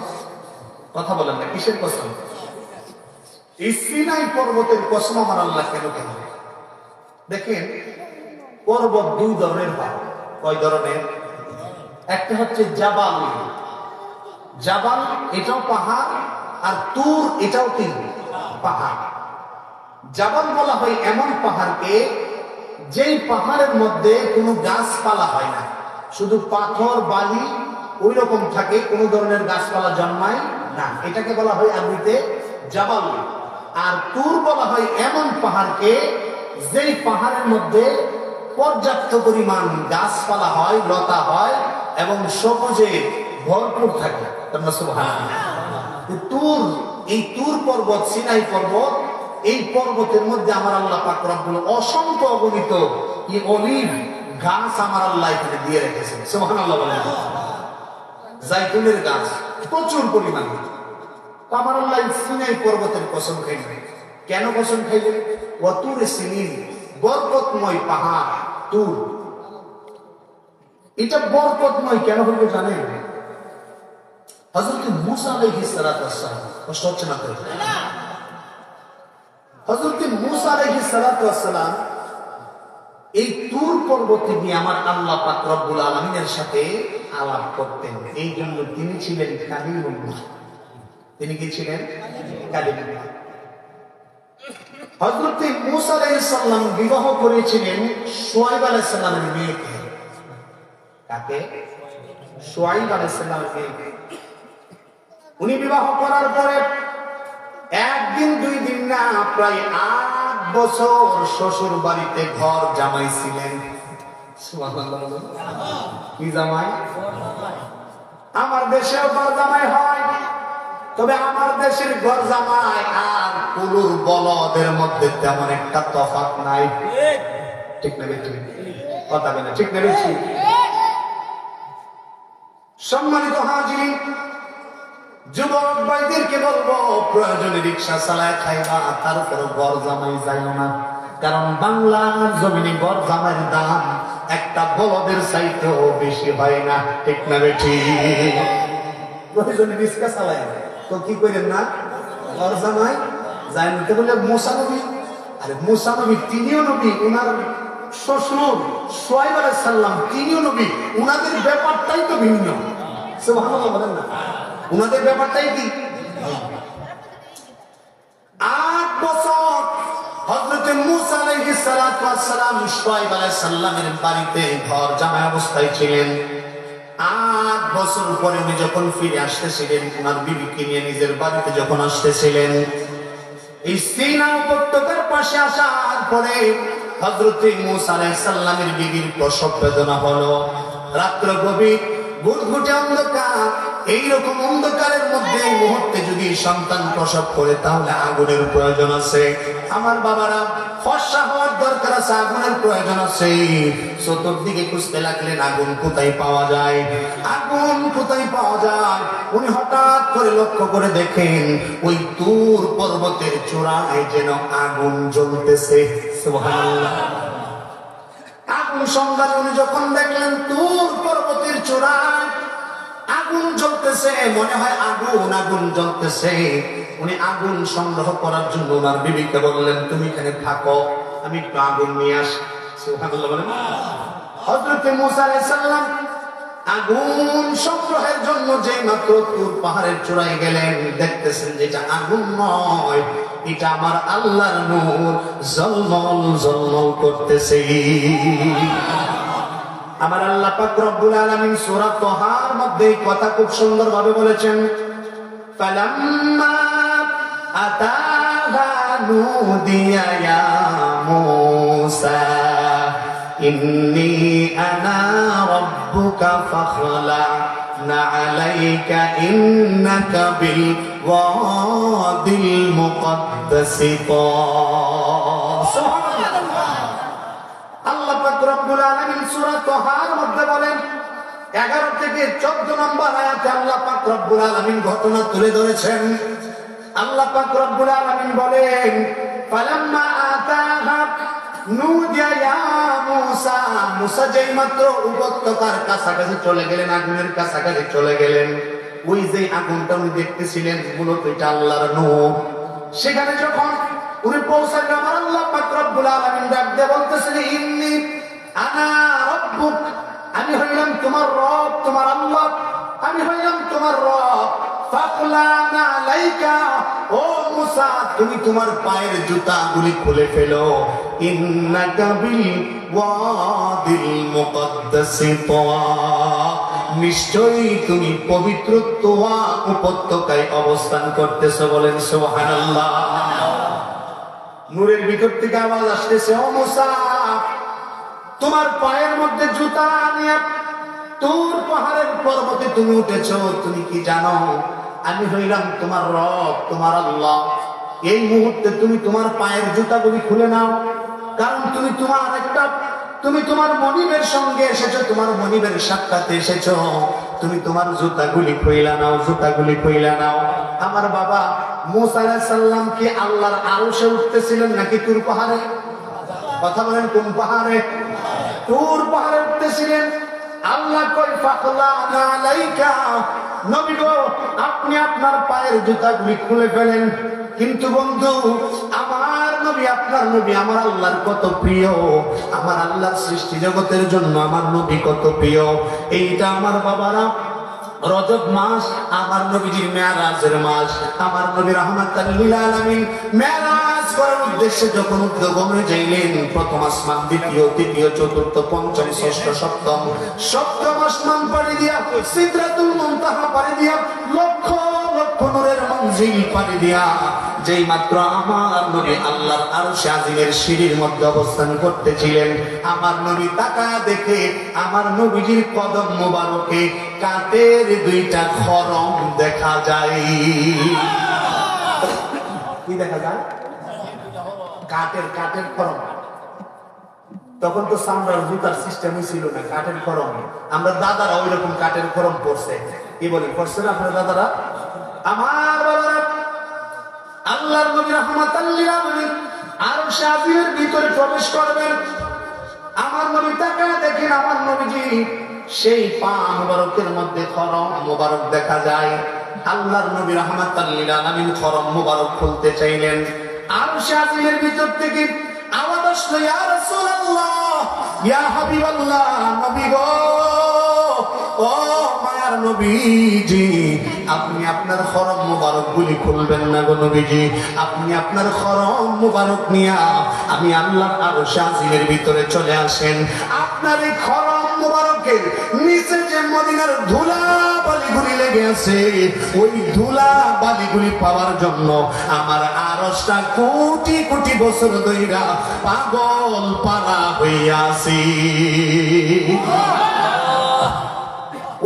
কথা বলেন না, কিসের কসম? এই সিনাই পর্বতের কসম আমার আল্লাহ কেন কেন? দেখেন, পর্বত দুই ধরনের হয়। কয় ধরনের? একটা হচ্ছে জাবাল। জাবাল এটাও পাহাড়, আর তুর এটাও কি পাহাড়। জাবাল বলা হয় এমন পাহাড়কে যেই পাহাড়ের মধ্যে কোনো গাছপালা হয় না, শুধু পাথর বালি ওই রকম থাকে, কোনো ধরনের গাছপালা জন্মায় না, এটাকে বলা হয় আরবিতে জাবাল। আর তুর বলা হয় এমন পাহাড়কে যেই পাহাড়ের মধ্যে পর্যাপ্ত পরিমাণ গাছপালা হয়, লতা হয় এবং সবুজে ভরপুর থাকে। সুবহানাল্লাহ। তুর, এই তুর পর্বত, সিনাই পর্বত, এই পর্বতের মধ্যে আমার আল্লাহ পাক রব্বুল অসংখ্য অগণিত এই অলিভ গাছ আমার আল্লাহ এখানে দিয়ে রেখেছেন। সুবহানাল্লাহ বলেন। জাইতুনের গাছ প্রচুর পরিমাণে। তো আমার আল্লাহ সিনাই পর্বতের কসম খাইলেন। কেন কসম খাইলেন? ওয়াতুর সিনিন, বরকতময় পাহাড় তুর। এটা বরকতময় কেন হইল জানেন? হযরত মূসা আলাইহিস সালাতু ওয়াস সালাম, কষ্ট হচ্ছে না তো? হযরত মূসা আলাইহিস সালাতু ওয়াস সালাম এই তুর পর্বতে গিয়ে আমার আল্লাহ পাক রব্বুল আলামিনের সাথে আলাপ করতেন। এই জন্য তিনি ছিলেন কালিমুল্লাহ। তিনি কি ছিলেন? কালিমুল্লাহ। হযরত মূসা আলাইহিস সালাম বিবাহ করেছিলেন শুআয়ব আলাইহিস সালামের মেয়েকে। কাকে? শুআয়ব আলাইহিস সালামের মেয়েকে। উনি বিবাহ করার পরে একদিন দুই দিন না, প্রায় 8 বছর শ্বশুর বাড়িতে ঘর জামাই ছিলেন। কি জামাই? আমার দেশেও ঘর জামাই হয়, তবে আমার দেশের ঘর জামাই আর কুলুর বলদের মধ্যে তেমন একটা তফাৎ নাই। ঠিক না বেশি? কথা বলে ঠিক না বেশি? সম্মানিত হাজির, যুবক ভাইদেরকে বলবো, প্রয়োজনে রিক্সা চালায় খাইবা, তারপরে ঘর জামাই যাইও না। কারণ বাংলার জমিনে ঘর জামাইয়ের দাম একটা বলদের চাইতেও বেশি হয় না। ঠিক না বেঠি? প্রয়োজনে রিক্সা চালায় তো কি করেন না, ঘর জামাই যাই নিতে বলে। মূসা নবী, আরে মূসা নবী তিনিও নবী, উনার শ্বশুর শুআয়ব আলাইহিস সালাম তিনিও নবী, উনাদের ব্যাপারটাই তো ভিন্ন। সুবহানাল্লাহ বলেন না? উনাদের ব্যাপারটাই কি? 8 বছর হযরত মূসা আলাইহিস সালাতু ওয়াস সালাম শুআয়ব আলাইহিস সালামের বাড়িতে ঘর জামাই অবস্থায় ছিলেন। 8 বছর পরে উনি যখন ফিরে আসতেছিলেন, ওনার বিবিকে নিয়ে নিজের বাড়িতে যখন আসতেছিলেন, এই সিনা উপত্যকার পাশে আসার পরে হযরত মূসা আলাইহিস সালামের বিবির প্রসব বেদনা হলো। রাত্র গভীর, ঘুটঘুটে অন্ধকার। এইরকম অন্ধকারের মধ্যে এই মুহূর্তে যদি সন্তান প্রসব করে তাহলে আগুনের প্রয়োজন আছে। আমার বাবারা, ফর্সা হওয়ার দরকার আছে, আগুনের প্রয়োজন আছে। চতুর্দিকে খুঁজতে লাগলেন আগুন কোথায় পাওয়া যায়, আগুন কোথায় পাওয়া যায়। উনি হঠাৎ করে লক্ষ্য করে দেখেন ওই তুর পর্বতের চূড়ায় যেন আগুন জ্বলতেছে। সুবহানাল্লাহ। আগুন সন্ধানে উনি যখন দেখলেন তুর পর্বতের চূড়ায় আগুন জ্বলতেছে, মনে হয় আগুন আগুন জ্বলতেছে। উনি আগুন সংগ্রহ করার জন্য ওনার বিবিকে বললেন, তুমি এখানে থাকো, আমি একটু আগুন নিয়ে আসি। সুবহানাল্লাহ বলেন। হযরত মূসা আলাইহিস সালাম আগুন সংগ্রহের জন্য যে মাত্র তুর পাহাড়ের চূড়ায় গেলেন, দেখতেছেন যে এটা আগুন নয়, এটা আমার আল্লাহর নূর ঝলমল ঝলমল করতেছে। আমার আল্লাহ পাক রব্বুল আলামিন সূরা তাহার মধ্যে কথা খুব সুন্দরভাবে বলেছেন, ফালাম্মা আতাহা নুদিয়া ইয়া মূসা ইন্নী আনা রাব্বুকা ফাখলা'না আলাইকা ইন্নাকা বিল ওয়াদিল মুকদ্দাসি তুওয়া। আল্লাহ পাক রব্বুল আলামিন সূরা তাহার মধ্যে বলেন 11 থেকে 14 নম্বর আয়াতে আল্লাহ পাক রব্বুল আলামিন ঘটনা তুলে ধরেছেন। আল্লাহ পাক রব্বুল আলামিন বলেন, ফালাম্মা আতাহা নুদিয়া ইয়া মূসা। মূসা যেই মাত্র উপত্যকার কাছাকাছি চলে গেলেন, আগুনের কাছাকাছি চলে গেলেন, ওই যে আগুনটা উনি দেখতেছিলেন মূলত এটা আল্লাহর নূর। সেখানে যখন উনি পৌঁছালেন, আমার আল্লাহ পাক রব্বুল আলামিন ডাক দিয়ে বলতেছেন, ইন্নী আনা রাব্বুক, আমি হইলাম তোমার রব, তোমার আল্লাহ, আমি হইলাম তোমার রব। ফাখলা'না আলাইকা, ও মূসা তুমি তোমার পায়ের জুতাগুলি খুলে ফেলো। ইন্নাকা বিল ওয়াদিল মুকদ্দাসি তুওয়া, নিশ্চয়ই তুমি পবিত্র তুওয়া উপত্যকায় অবস্থান করতেছো। বলেন সুবহানাল্লাহ। নূরের ভিতর থেকে আওয়াজ আসতেছে, ও মূসা তোমার পায়ের মধ্যে জুতা নিয়ে তুর পাহাড়ের পর্বতে তুমি উঠেছো। তুমি কি জানো আমি হইলাম তোমার রব, তোমার আল্লাহ। এই মুহূর্তে তুমি তোমার পায়ের জুতাগুলি খুলে নাও, কারণ তুমি তোমার মনিবের সঙ্গে এসেছো, তোমার মনিবের সাক্ষাতে এসেছো। তুমি তোমার জুতাগুলি খুইলা নাও, জুতাগুলি খুইলা নাও। আমার বাবা মুসা আলাইহিস সালাম কি আল্লাহর আরশে উঠতেছিলেন নাকি তুর পাহাড়ে? কথা বলেন, কোন পাহাড়ে? তুর পাহাড়ে উঠতেছিলেন। আল্লাহ কই ফাখলানা আলাইকা, নবী গো আপনি আপনার পায়ের জুতাগুলি খুলে ফেলেন। কিন্তু বন্ধু, আমার নবী, আপনার নবী আমার আল্লাহর কত প্রিয়, আমার আল্লাহর সৃষ্টি জগতের জন্য আমার নবী কত প্রিয়। এইটা আমার বাবারা রজব মাস, আমার নবীজির মেরাজের মাস। আমার নবী রাহমাতাল লিল আলামিন মেরাজ করার উদ্দেশ্যে যখন উদ্গমনে যাইলেন, প্রথম আসমান, দ্বিতীয়, তৃতীয়, চতুর্থ, পঞ্চম, ষষ্ঠ, সপ্তম আসমান পাড়ি দিয়া, সিদরাতুল মুনতাহা পাড়ি দিয়া, লক্ষ লক্ষ নূরের মঞ্জিল পাড়ি দিয়া যেই মাত্র আমার নবী আল্লাহর আরশে আজিমের সিঁড়ির মধ্যে অবস্থান করতেছিলেন, আমার নবী তাকায়া দেখে আমার নবীজির কদম মোবারকে কাঠের দুইটা খরম দেখা যায়। কি দেখা যায়? কাঠের খরম। তখন তো চামড়ার জুতার সিস্টেমই ছিল না, কাঠের খরম। আমরা দাদারা ওই রকম কাঠের খরম পড়ছে। কি বলি, পড়ছে না আপনার দাদারা? আমার বাবারা, আল্লাহর নবী রাহমাতাল লিল আলামিন আরশে আজিমের ভিতরে প্রবেশ করবেন। আমার নবী তাকায় দেখেন, আমার নবীজি সেই পা মুবারকের মধ্যে খরম মুবারক দেখা যায়। আল্লাহর নবী রাহমাতাল লিল আলামিন খরম মুবারক খুলতে চাইলেন। আরশে আজিমের ভিতর থেকে আওয়াজ আসলো, ইয়া রাসূলুল্লাহ, ইয়া হাবিবাল্লাহ, নবী গো, ও মায়ার নবীজি, আপনি আপনার খরম মুবারক গুলি খুলবেন না গো নবীজি। আপনি আপনার খরম মুবারক নিয়া আমি আল্লাহর আরশে আজিমের ভিতরে চলে আসেন। আপনার এই খরম মুবারকের নিচে যে মদিনার ধুলা বালিগুলি লেগে আছে, ওই ধুলা বালিগুলি পাওয়ার জন্য আমার আরশটা কোটি কোটি বছর ধইরা পাগল পারা হইয়াছি।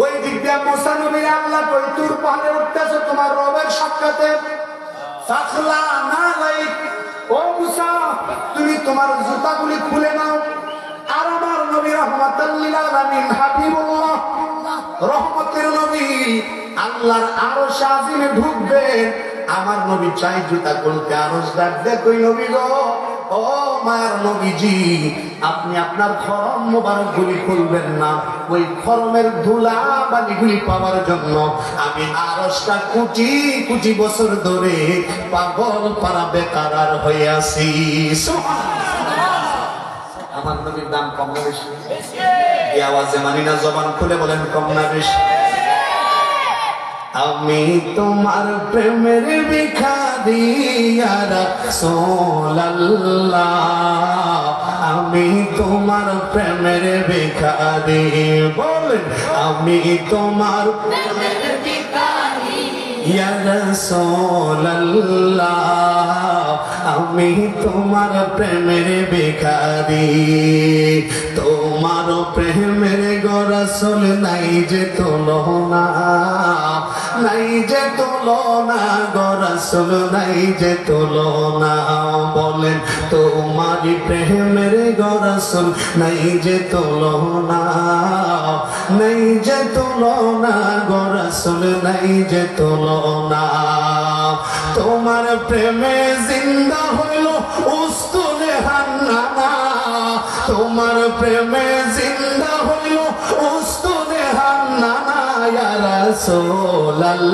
ওই দিক দিয়ে মুসা নবীর আল্লাহ কই তুর পাহাড়ে উঠতেছে তোমার রবের সাক্ষাতে। ফাখলানা আলাইক, ও মুসা তুমি তোমার জুতাগুলি খুলে নাও। আর আমার নবী রাহমাতাল লিল আলামিন হাবিবুল্লাহ, রহমতের নবী, আল্লাহর আরশ আজিমে ঢুকবেন। আমার নবী চাই জুতা খুলতে, আরশ ডাক দেয়, কই নবী গো, ও মায়ার নবীজি, আপনি আপনার খরম মোবারক গুলি খুলবেন না। ওই খরমের ধুলা বালিগুলি পাওয়ার জন্য আমি আরশটা কোটি কোটি বছর ধরে পাগল পারা বেকার হয়ে আছি। আমার নবীর দাম কম না বেশি? এই আওয়াজে মানি না, জবান খুলে বলেন কম না বেশি? আমি তোমার প্রেমের ভিখারি ইয়া রাসূলুল্লাহ, আমি তোমার প্রেমের ভিখারি। বলেন, আমি তোমার প্রেমের ভিখারি ইয়া রাসূলুল্লাহ, আমি তোমার প্রেমের ভিখারি। তোমার প্রেমের গো রাসূল নাই যে তুলনা, নাই যে তুলনা গো রাসূল, নাই যে তুলনা। বলেন, তোমারই প্রেমের গো রাসূল নাই যে তুলনা, নাই যে তুলনা গো রাসূল, নাই যে তুলনা। তোমার প্রেমে জিন্দা হইল উস্তুনে হান্নানা, তোমার প্রেমে জিন্দা হইল উস্তুনে হান্নানা। ইয়া রাসূলুল্লাহ,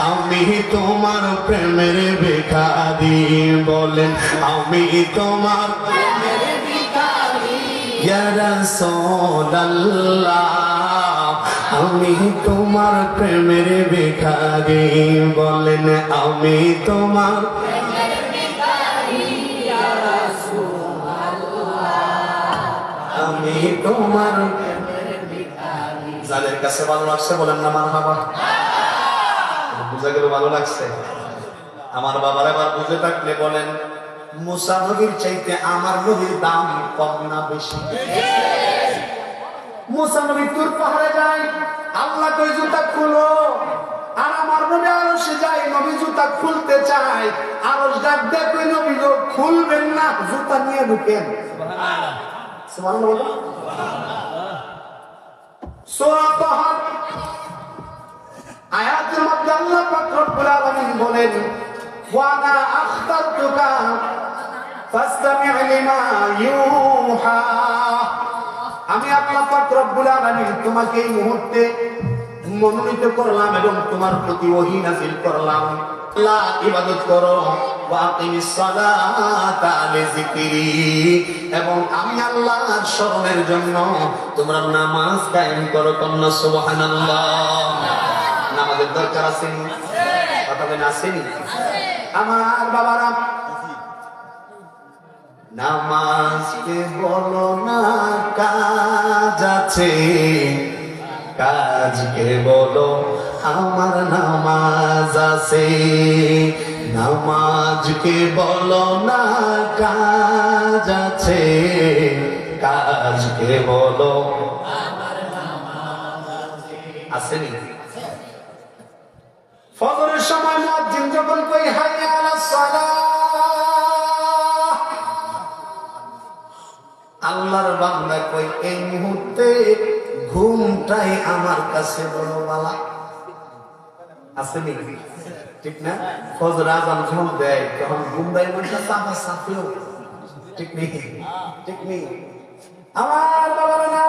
আমি তোমার প্রেমের ভিখারি। বলেন, আমি তোমার প্রেমের ভিখারি ইয়া রাসূলুল্লাহ, আমি তোমার প্রেমের ভিখারি। বলেন, আমি তোমার প্রেমের ভিখারি ইয়া রাসূলুল্লাহ, আমি তোমার প্রেমের ভিখারি। যাদের কাছে ভালো লাগছে বলেন না মারহাবা। বুঝা গেল ভালো লাগছে? আমার বাবার এবার বুঝে থাকলে বলেন, মুসা নবীর চাইতে আমার নবীর দাম কম না বেশি? মুসা নবী তুর পাহাড়ে যায়, আল্লাহ কই জুতা খুলো। নবী জুতা খুলতে চায়, আরশ ডাক দেয় কই নবী গো খুলবেন না, জুতা নিয়ে ঢুকেন। সুবহানাল্লাহ। সূরা তাহা আয়াতের মধ্যে আল্লাহ পাক রব্বুল আলামিন বলেন ওয়া না আখতারতুকা ফাসতামি' লিমা ইউহা। আমি আল্লাহ পাক রব্বুল আলামিন তোমাকে এই মুহূর্তে মনোনীত করলাম এবং তোমার প্রতি ওহী নাযিল করলাম, আল্লাহ ইবাদত করো, ওয়া আকিমিস সালাতা লিযিকরি, এবং আমি আল্লাহর স্মরণের জন্য তোমরা নামাজ কায়েম করো। কন্যা সুবহানাল্লাহ। নামাজের দরকার আছে নি? কথা বলেন আসেনি? আমার বাবারা, নামাজকে বলো না কাজ আছে, কাজকে বলো আমার নামাজ আছে। নামাজকে বলো না কাজ আছে, কাজকে বলো আমার নামাজ আসেনি? ফজরের সময় মুয়াজ্জিন যখন কই হাইয়া আলাস সালাহ, আল্লাহর বান্দা কই এই মুহূর্তে ঘুমটাই আমার কাছে বড় বালা। আসেনি? ঠিক না? ফজর আযান যখন দেয় তখন ঘুমটাই মনটা চাপা চাপিও, ঠিক নেই? ঠিক নেই? আমার বাবারা না,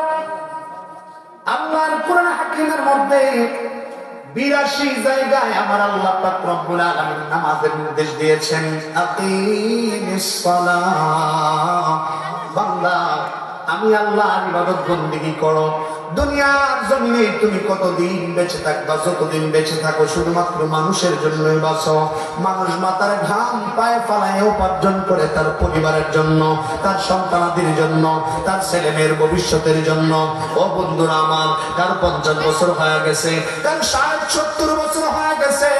আল্লাহর কোরআন হাকিমের মধ্যে 82 জায়গায় আমার আল্লাহ পাক রব্বুল আলামিন নামাজের নির্দেশ দিয়েছেন। আকিমিস সালাহ, বান্দা আমি আল্লাহর ইবাদত বন্দেগী করো। দুনিয়ার জমিনে তুমি কতদিন বেঁচে থাকবা? যতদিন বেঁচে থাকো শুধুমাত্র মানুষের জন্যই বাঁচো। মানুষ মাথার ঘাম পায়ে ফালায় উপার্জন করে তার পরিবারের জন্য, তার সন্তানাদির জন্য, তার ছেলে মেয়ের ভবিষ্যতের জন্য। ও বন্ধুরা আমার, কার 50 বছর হয়ে গেছে, কার 60-70 বছর হয়ে গেছে,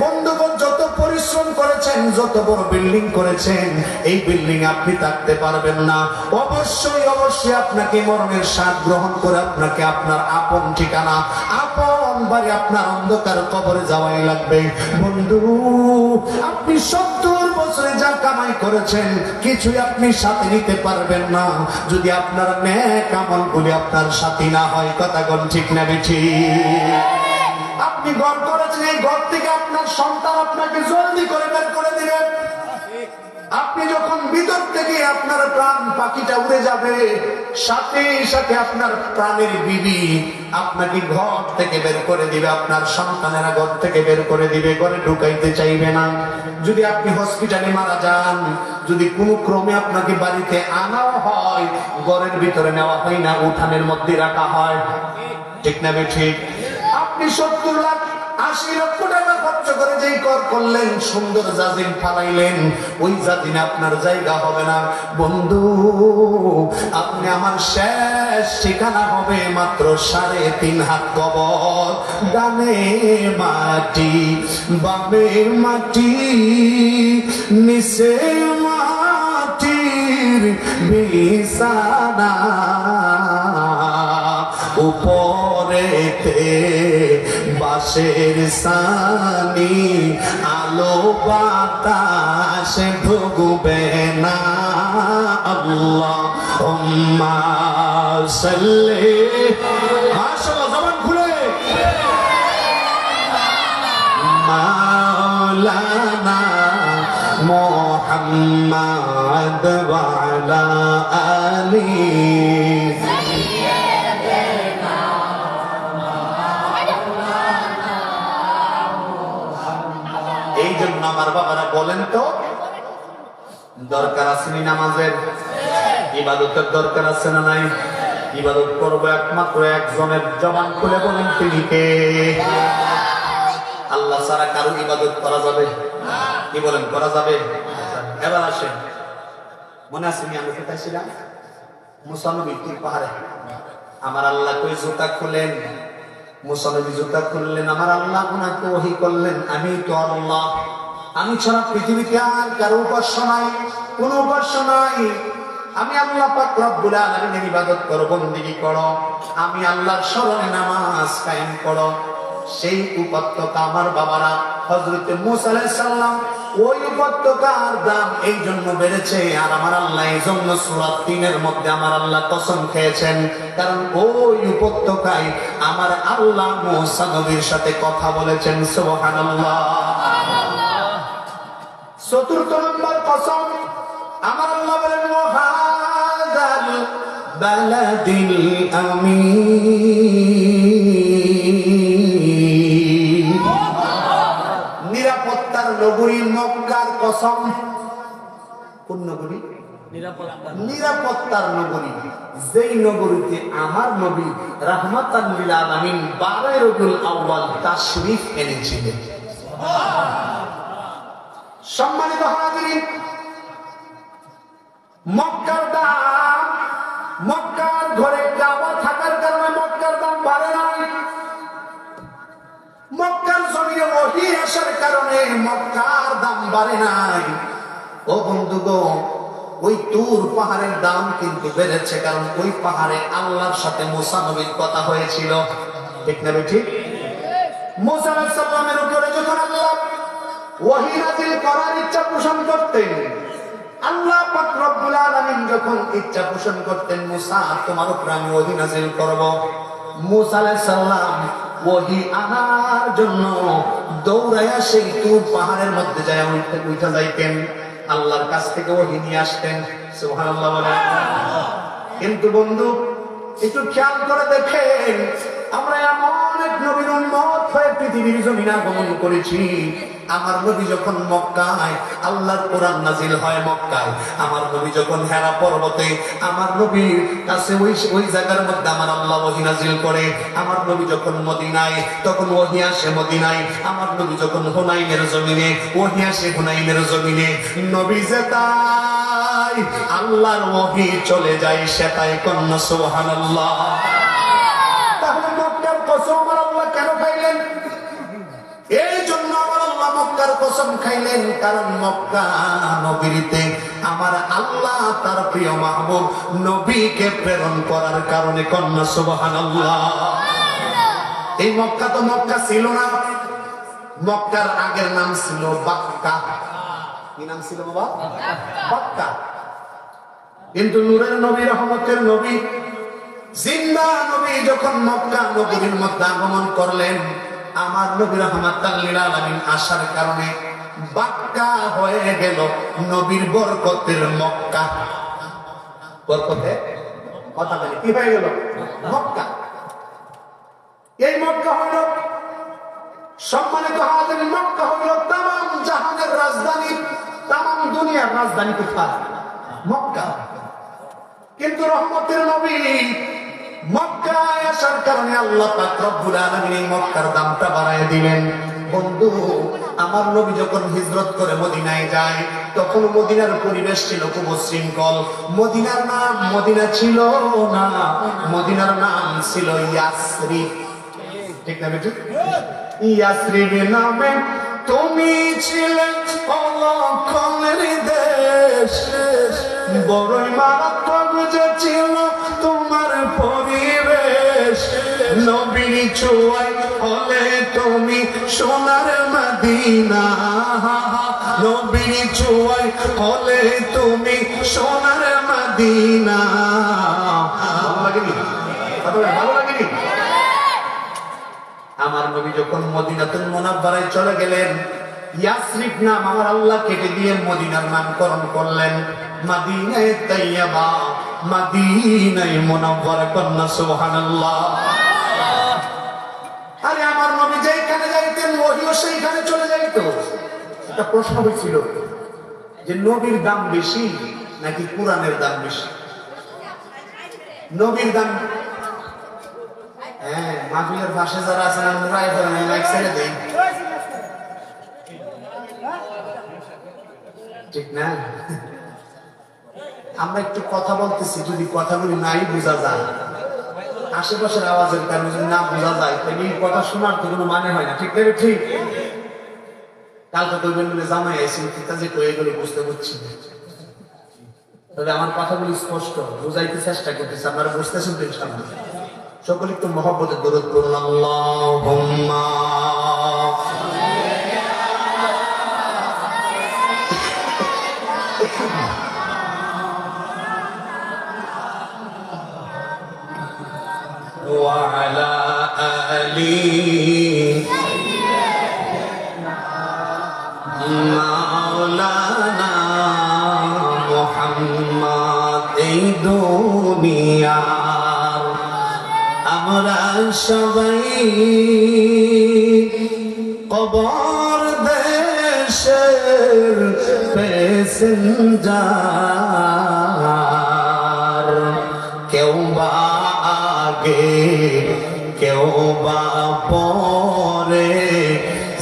বন্ধুগণ যত পরিশ্রম করেছেন, যত বড় বিল্ডিং করেছেন, এই বিল্ডিং আপনি থাকতে পারবেন না। অবশ্যই অবশ্যই আপনাকে মরণের স্বাদ গ্রহণ করে আপনাকে আপনার আপন ঠিকানা, আপন বাড়ি, আপনার অন্ধকার কবরে যাওয়াই লাগবে। বন্ধু, আপনি 70 বছরে যা কামাই করেছেন কিছুই আপনি সাথে নিতে পারবেন না যদি আপনার নেক আমলগুলি আপনার সাথী না হয়। কথা কোন ঠিক না বেঠি? আপনি ঘর করেছেন, এই ঘর থেকে আপনার সন্তান আপনাকে জলদি করে বের করে দিবেন। আপনি যখন ভিতর থেকে আপনার প্রাণ পাখিটা উড়ে যাবে, সাথে সাথে আপনার প্রাণের বিবি আপনাকে ঘর থেকে বের করে দিবে, আপনার সন্তানেরা ঘর থেকে বের করে দিবে, ঘরে ঢুকাইতে চাইবে না। যদি আপনি হসপিটালে মারা যান, যদি কোনো ক্রমে আপনাকে বাড়িতে আনাও হয়, ঘরের ভিতরে নেওয়া হয় না, উঠানের মধ্যে রাখা হয়। ঠিক না ঠিক? আপনি 70 লাখ 80 লক্ষ টাকা খরচ করে যেই কর করলেন, সুন্দর জাজিম ফালাইলেন, ওই জাজিনে আপনার জায়গা হবে না। বন্ধু, আপনি আমার শেষ ঠিকানা হবে মাত্র 3.5 হাত কবর। ডানে মাটি, বামে মাটি, নিচে মাটির বিছানা, উপরেতে বাঁশের সানি, আলো বাতাস ঢুকবে না। আল্লাহুম্মা সাল্লি, মাশাআল্লাহ, জবান খুলে, মাওলানা মুহাম্মদ ওয়া আলা আলিহি। এই জন্য আমার বাবারা বলেন তো, দরকার আছে নি নামাজের? ইবাদতের দরকার আছে না নাই? ইবাদত করবো একমাত্র একজনের, জবান খুলে বলেন তিনি কে? আল্লাহ ছাড়া কারো ইবাদত করা যাবে? কি বলেন, করা যাবে? এবার আসেন, মনে আছে নি আমি কোথায় ছিলাম? মুসা নবী তুর পাহাড়ে। আমার আল্লাহ কই জুতা খুলেন, মুসা নবী জুতা খুললেন, আমার আল্লাহ ওনাকে ওহী করলেন, আমি তো আল্লাহ, আমি ছাড়া পৃথিবীতে আর কারো উপাস্য নাই, কোনো উপাস্য নাই। আমি আল্লাহ পাক রব্বুল আলামিনের ইবাদত করো, বন্দেগী করো, আমি আল্লাহর স্মরণে নামাজ কায়েম করো। সেই উপত্যকা আমার বাবারা হযরত মুসা আলাইহিস সালাম ওই উপত্যকার দাম এই জন্য বেড়েছে, আর আমার আল্লাহ এই জন্য সূরা ৩-এর মধ্যে আমার আল্লাহ কসম খেয়েছেন, কারণ ওই উপত্যকায় আমার আল্লাহ মুসা নবীর সাথে কথা বলেছেন। সুবহানাল্লাহ। চতুর্থ নম্বর কসম আমার আল্লাহ বলেন ওয়াহাদাল বালাদিল আমিন, নিরাপত্তার নগরী মক্কার কসম। কোন নগরী? নিরাপত্তার নগরী, যেই নগরীতে আমার নবী রাহমাতাল লিল আলামিন 12 রবিউল আউয়াল তাশরীফ এনেছিলেন। সম্মানিত হাজিরিন, মক্কার দাম, মক্কার ঘরে কাবা থাকার কারণে মক্কার দাম বাড়ে নাই, মক্কার জমিনে ওহী আসার কারণে মক্কার দাম বাড়ে নাই। ও বন্ধুগণ, ওই তুর পাহাড়ের দাম কিন্তু বেড়েছে, কারণ ওই পাহাড়ে আল্লাহর সাথে মুসা নবীর কথা হয়েছিল। ঠিক না ঠিক? মুসা আলাইহিস সালামের উপরে যখন আল্লাহ ওহী নাযিল করার ইচ্ছা পোষণ করতেন, আল্লাহ পাক রব্বুল আলামিন যখন ইচ্ছা পোষণ করতেন, মুসা তোমার উপরে আমি ওহী নাযিল করব, মুসা আলাইহিস সালাম ওহী আনার জন্য দৌড়াইয়া সেই তুর পাহাড়ের মধ্যে যায় উঠে যাইতেন, আল্লাহর কাছ থেকে ওহী নিয়ে আসতেন। সুবহানাল্লাহ বলেন। কিন্তু বন্ধু একটু খেয়াল করে দেখেন, আমরা এমন এক নবীর উম্মত হয়ে পৃথিবীর জমিনে আগমন করেছি। আমার নবী যখন মক্কায়, আল্লাহর কোরআন নাজিল হয় মক্কায়। আমার নবী যখন হেরা পর্বতে, আমার নবীর কাছে ওই জায়গার মধ্যে আমার আল্লাহ ওহী নাজিল করে। আমার নবী যখন মদিনায়, তখন ওহী আসে মদিনায়। আমার নবী যখন হুনাইনের জমিনে, ওহী আসে হুনাইনের জমিনে। নবী যেতাই আল্লাহর ওহী চলে যায় সেটাই। কন্যা সুবহানাল্লাহ। তাহলে মক্কার কসম আমার আল্লাহ কেন খাইলেন? এই জন্য আমার আল্লাহ মক্কার কসম খাইলেন, কারণ মক্কা নগরীতে আমার আল্লাহ তার প্রিয় মাহবুব নবীকে প্রেরণ করার কারণে। কন্যা সুবহানাল্লাহ। এই মক্কা তো মক্কা ছিল না, মক্কার আগের নাম ছিল বাক্কা। কি নাম ছিল বাবা? বাক্কা। কিন্তু নূরের নবী, রহমতের নবী, জিন্দা নবী যখন মক্কা নগরীর মধ্যে আগমন করলেন, আমার নবী রাহমাতাল লিল আলামিন আসার কারণে বাক্কা হয়ে গেল নবীর বরকতের মক্কা। বরকতে কথা বলে কি হয়ে গেল? মক্কা। এই মক্কা হইল, সম্মানিত হাজির, মক্কা হইল তামাম জাহানের রাজধানী, তামাম দুনিয়ার রাজধানী কোথায়? মক্কা। কিন্তু রহমতের নবী মক্কায় আসার কারণে আল্লাহ পাক রব্বুল আলামিন এই মক্কার দামটা বাড়ায় দিলেন। বন্ধু, আমার নবী যখন হিজরত করে মদিনায় যায়, তখন মদিনার পরিবেশ ছিল খুব উচ্ছৃঙ্খল। মদিনার নাম মদিনা ছিল না, মদিনার নাম ছিল ইয়াসরিব। ঠিক না বেটি? ইয়াসরিব নামে তুমি ছিলে অলক্ষণের দেশ, বড়ই মারাত্মক যে ছিল তোমার পরিবেশ। নবীর ছোঁয়ায় হলে তুমি সোনার মদিনা, নবীর ছোঁয়ায় হলে তুমি সোনার মদিনা। ভালো লাগেনি? ভালো লাগেনি? আমার নবী যখন মদিনাতুল মুনাওয়ারায় চলে গেলেন, ইয়াসরিব নাম আমার আল্লাহ কেটে দিয়ে মদিনার নামকরণ করলেন মদিনায়ে তাইয়্যিবা, মদিনায়ে মুনাওয়ারা। কন্যা সুবহানাল্লাহ। আরে আমার নবী যেখানে যাইতেন ওহিও সেইখানে চলে যাইত। একটা প্রশ্ন হয়েছিল যে নবীর দাম বেশি নাকি কোরআনের দাম বেশি? নবীর দাম, হ্যাঁ, মাহফিলের পাশে যারা আছেন আমরাই করেন, লাইক ছেড়ে দেই, ঠিক না? আমরা একটু কথা বলতেছি, যদি কথাগুলি নাই বোঝা যায়, আশেপাশের আওয়াজের কারণে যদি না বোঝা যায়, তাহলে এই কথা শোনার তো কোনো মানে হয় না। ঠিক না? ঠিক। কালকে তো বলে জামাই আইসি যে কয়ে গেলে বুঝতে পারছি না, তবে আমার কথাগুলি স্পষ্ট বুঝাইতে চেষ্টা করতেছি, আপনারা বুঝতেছেন তো ইনশাআল্লাহ? সকলে একটু মহব্বতে দরুদ পড়ুন। আল্লাহুম্মা ওয়া আলা আলি মাওলানা মুহাম্মদ। এই দুনিয়ার আমরা সবাই কবর দেশের প্যাসেঞ্জার, কেউ বা আগে কেউ বা পরে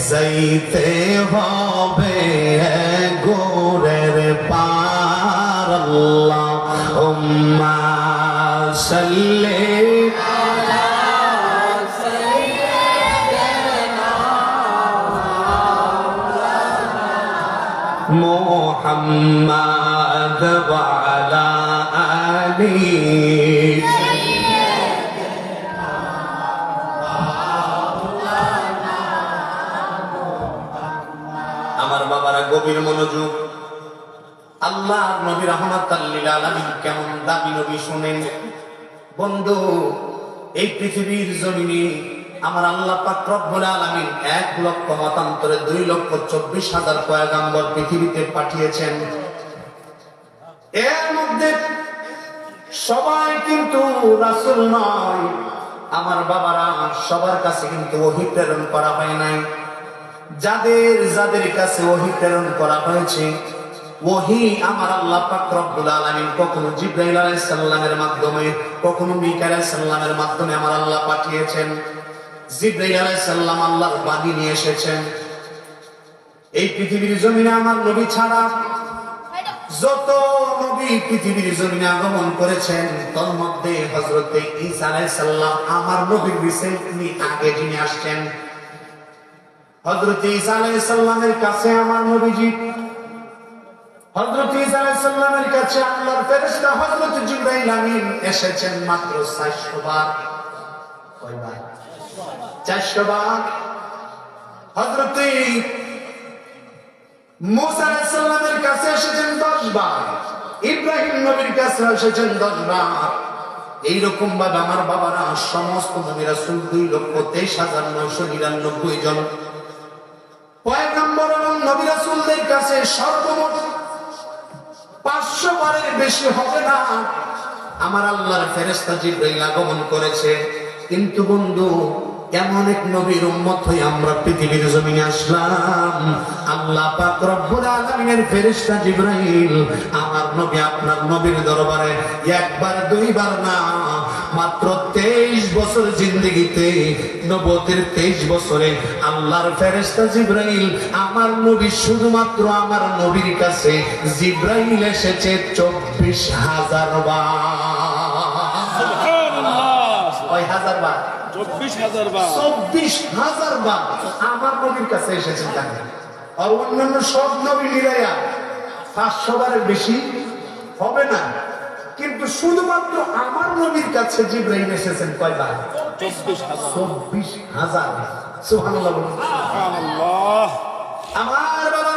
যাইতে হবে গোরের পার। আল্লাহুম্মা সাল্লি মুহাম্মাদ ওয়া আলা আলি। আমার বাবারা গভীর মনোযোগ। আল্লাহ নবী রাহমাতাল লিল আলামিন কেমন দামি নবী শুনেন বন্ধু। এই পৃথিবীর জমিনে আমার আল্লাহ পাক রব্বুল আলামিন 1 লক্ষ মতান্তরে 2,24,000 পয়গাম্বর পৃথিবীতে পাঠিয়েছেন। এর মধ্যে সবাই কিন্তু রাসূল নয়। আমার বাবারা সবার কাছে কিন্তু ওহী প্রেরণ করা হয় নাই। যাদের যাদের কাছে ওহী প্রেরণ করা হয়েছে, ওহী আমার আল্লাহ পাক রব্বুল আলামিন কখনো জিবরাইল আলাইহিস সালামের মাধ্যমে, কখনো মিকাইল আলাইহিস সালামের মাধ্যমে আমার আল্লাহ পাঠিয়েছেন। জিবরাইল আলাইহিস সালাম আল্লাহর বাণী নিয়ে এসেছেন। এই পৃথিবীর জমিনে আমার নবী ছাড়া যত নবী পৃথিবীর জমিনে আগমন করেছেন, তার মধ্যে হযরত ঈসা আলাইহিস সালাম আমার নবীর রিসেন্টলি আগে যিনি আসছেন, হযরত ঈসা আলাইহিস সালামের কাছে আমার নবীজি, হযরত ঈসা আলাইহিস সালামের কাছে আল্লাহর ফেরেশতা হযরত জিবরাইল আমিন এসেছেন মাত্র 400 বার। কয়বার? 400 বার। হযরত মুসা আলাইহিস সালামের কাছে এসেছেন 10 বার। ইব্রাহিম নবীর কাছে এসেছেন 10 বার। এইরকম ভাবে আমার বাবারা সমস্ত নবী রাসূল 2,23,999 জন পয়গম্বর এবং নবী রাসূলদের কাছে সর্বমোট 500 বারের বেশি হবে না আমার আল্লাহর ফেরেশতা জিবরাইল আগমন করেছে। কিন্তু বন্ধু, এমন এক নবীর উম্মত হয়ে আমরা পৃথিবীর জমিনে আসলাম। আল্লাহ পাক রব্বুল আলামিনের ফেরেশতা জিবরাইল আমার নবী আপনার নবীর দরবারে একবার দুইবার না, মাত্র 23 বছর জিন্দেগিতে, নবুয়তের 23 বছরে আল্লাহর ফেরেশতা জিবরাইল আমার নবী, শুধুমাত্র আমার নবীর কাছে জিবরাইল এসেছে 24,000 বার। কয় হাজার বার? 24,000 বার। 24,000 বার আমার নবীর কাছে এসেছেন। আর অন্যান্য সব নবী মিলাইয়া 500 বারের বেশি হবে না, কিন্তু শুধুমাত্র আমার নবীর কাছে জিবরাইল এসেছেন কয়বার? 24,000। সুবহানাল্লাহ বলুন। সুবহানাল্লাহ। আমার বাবা,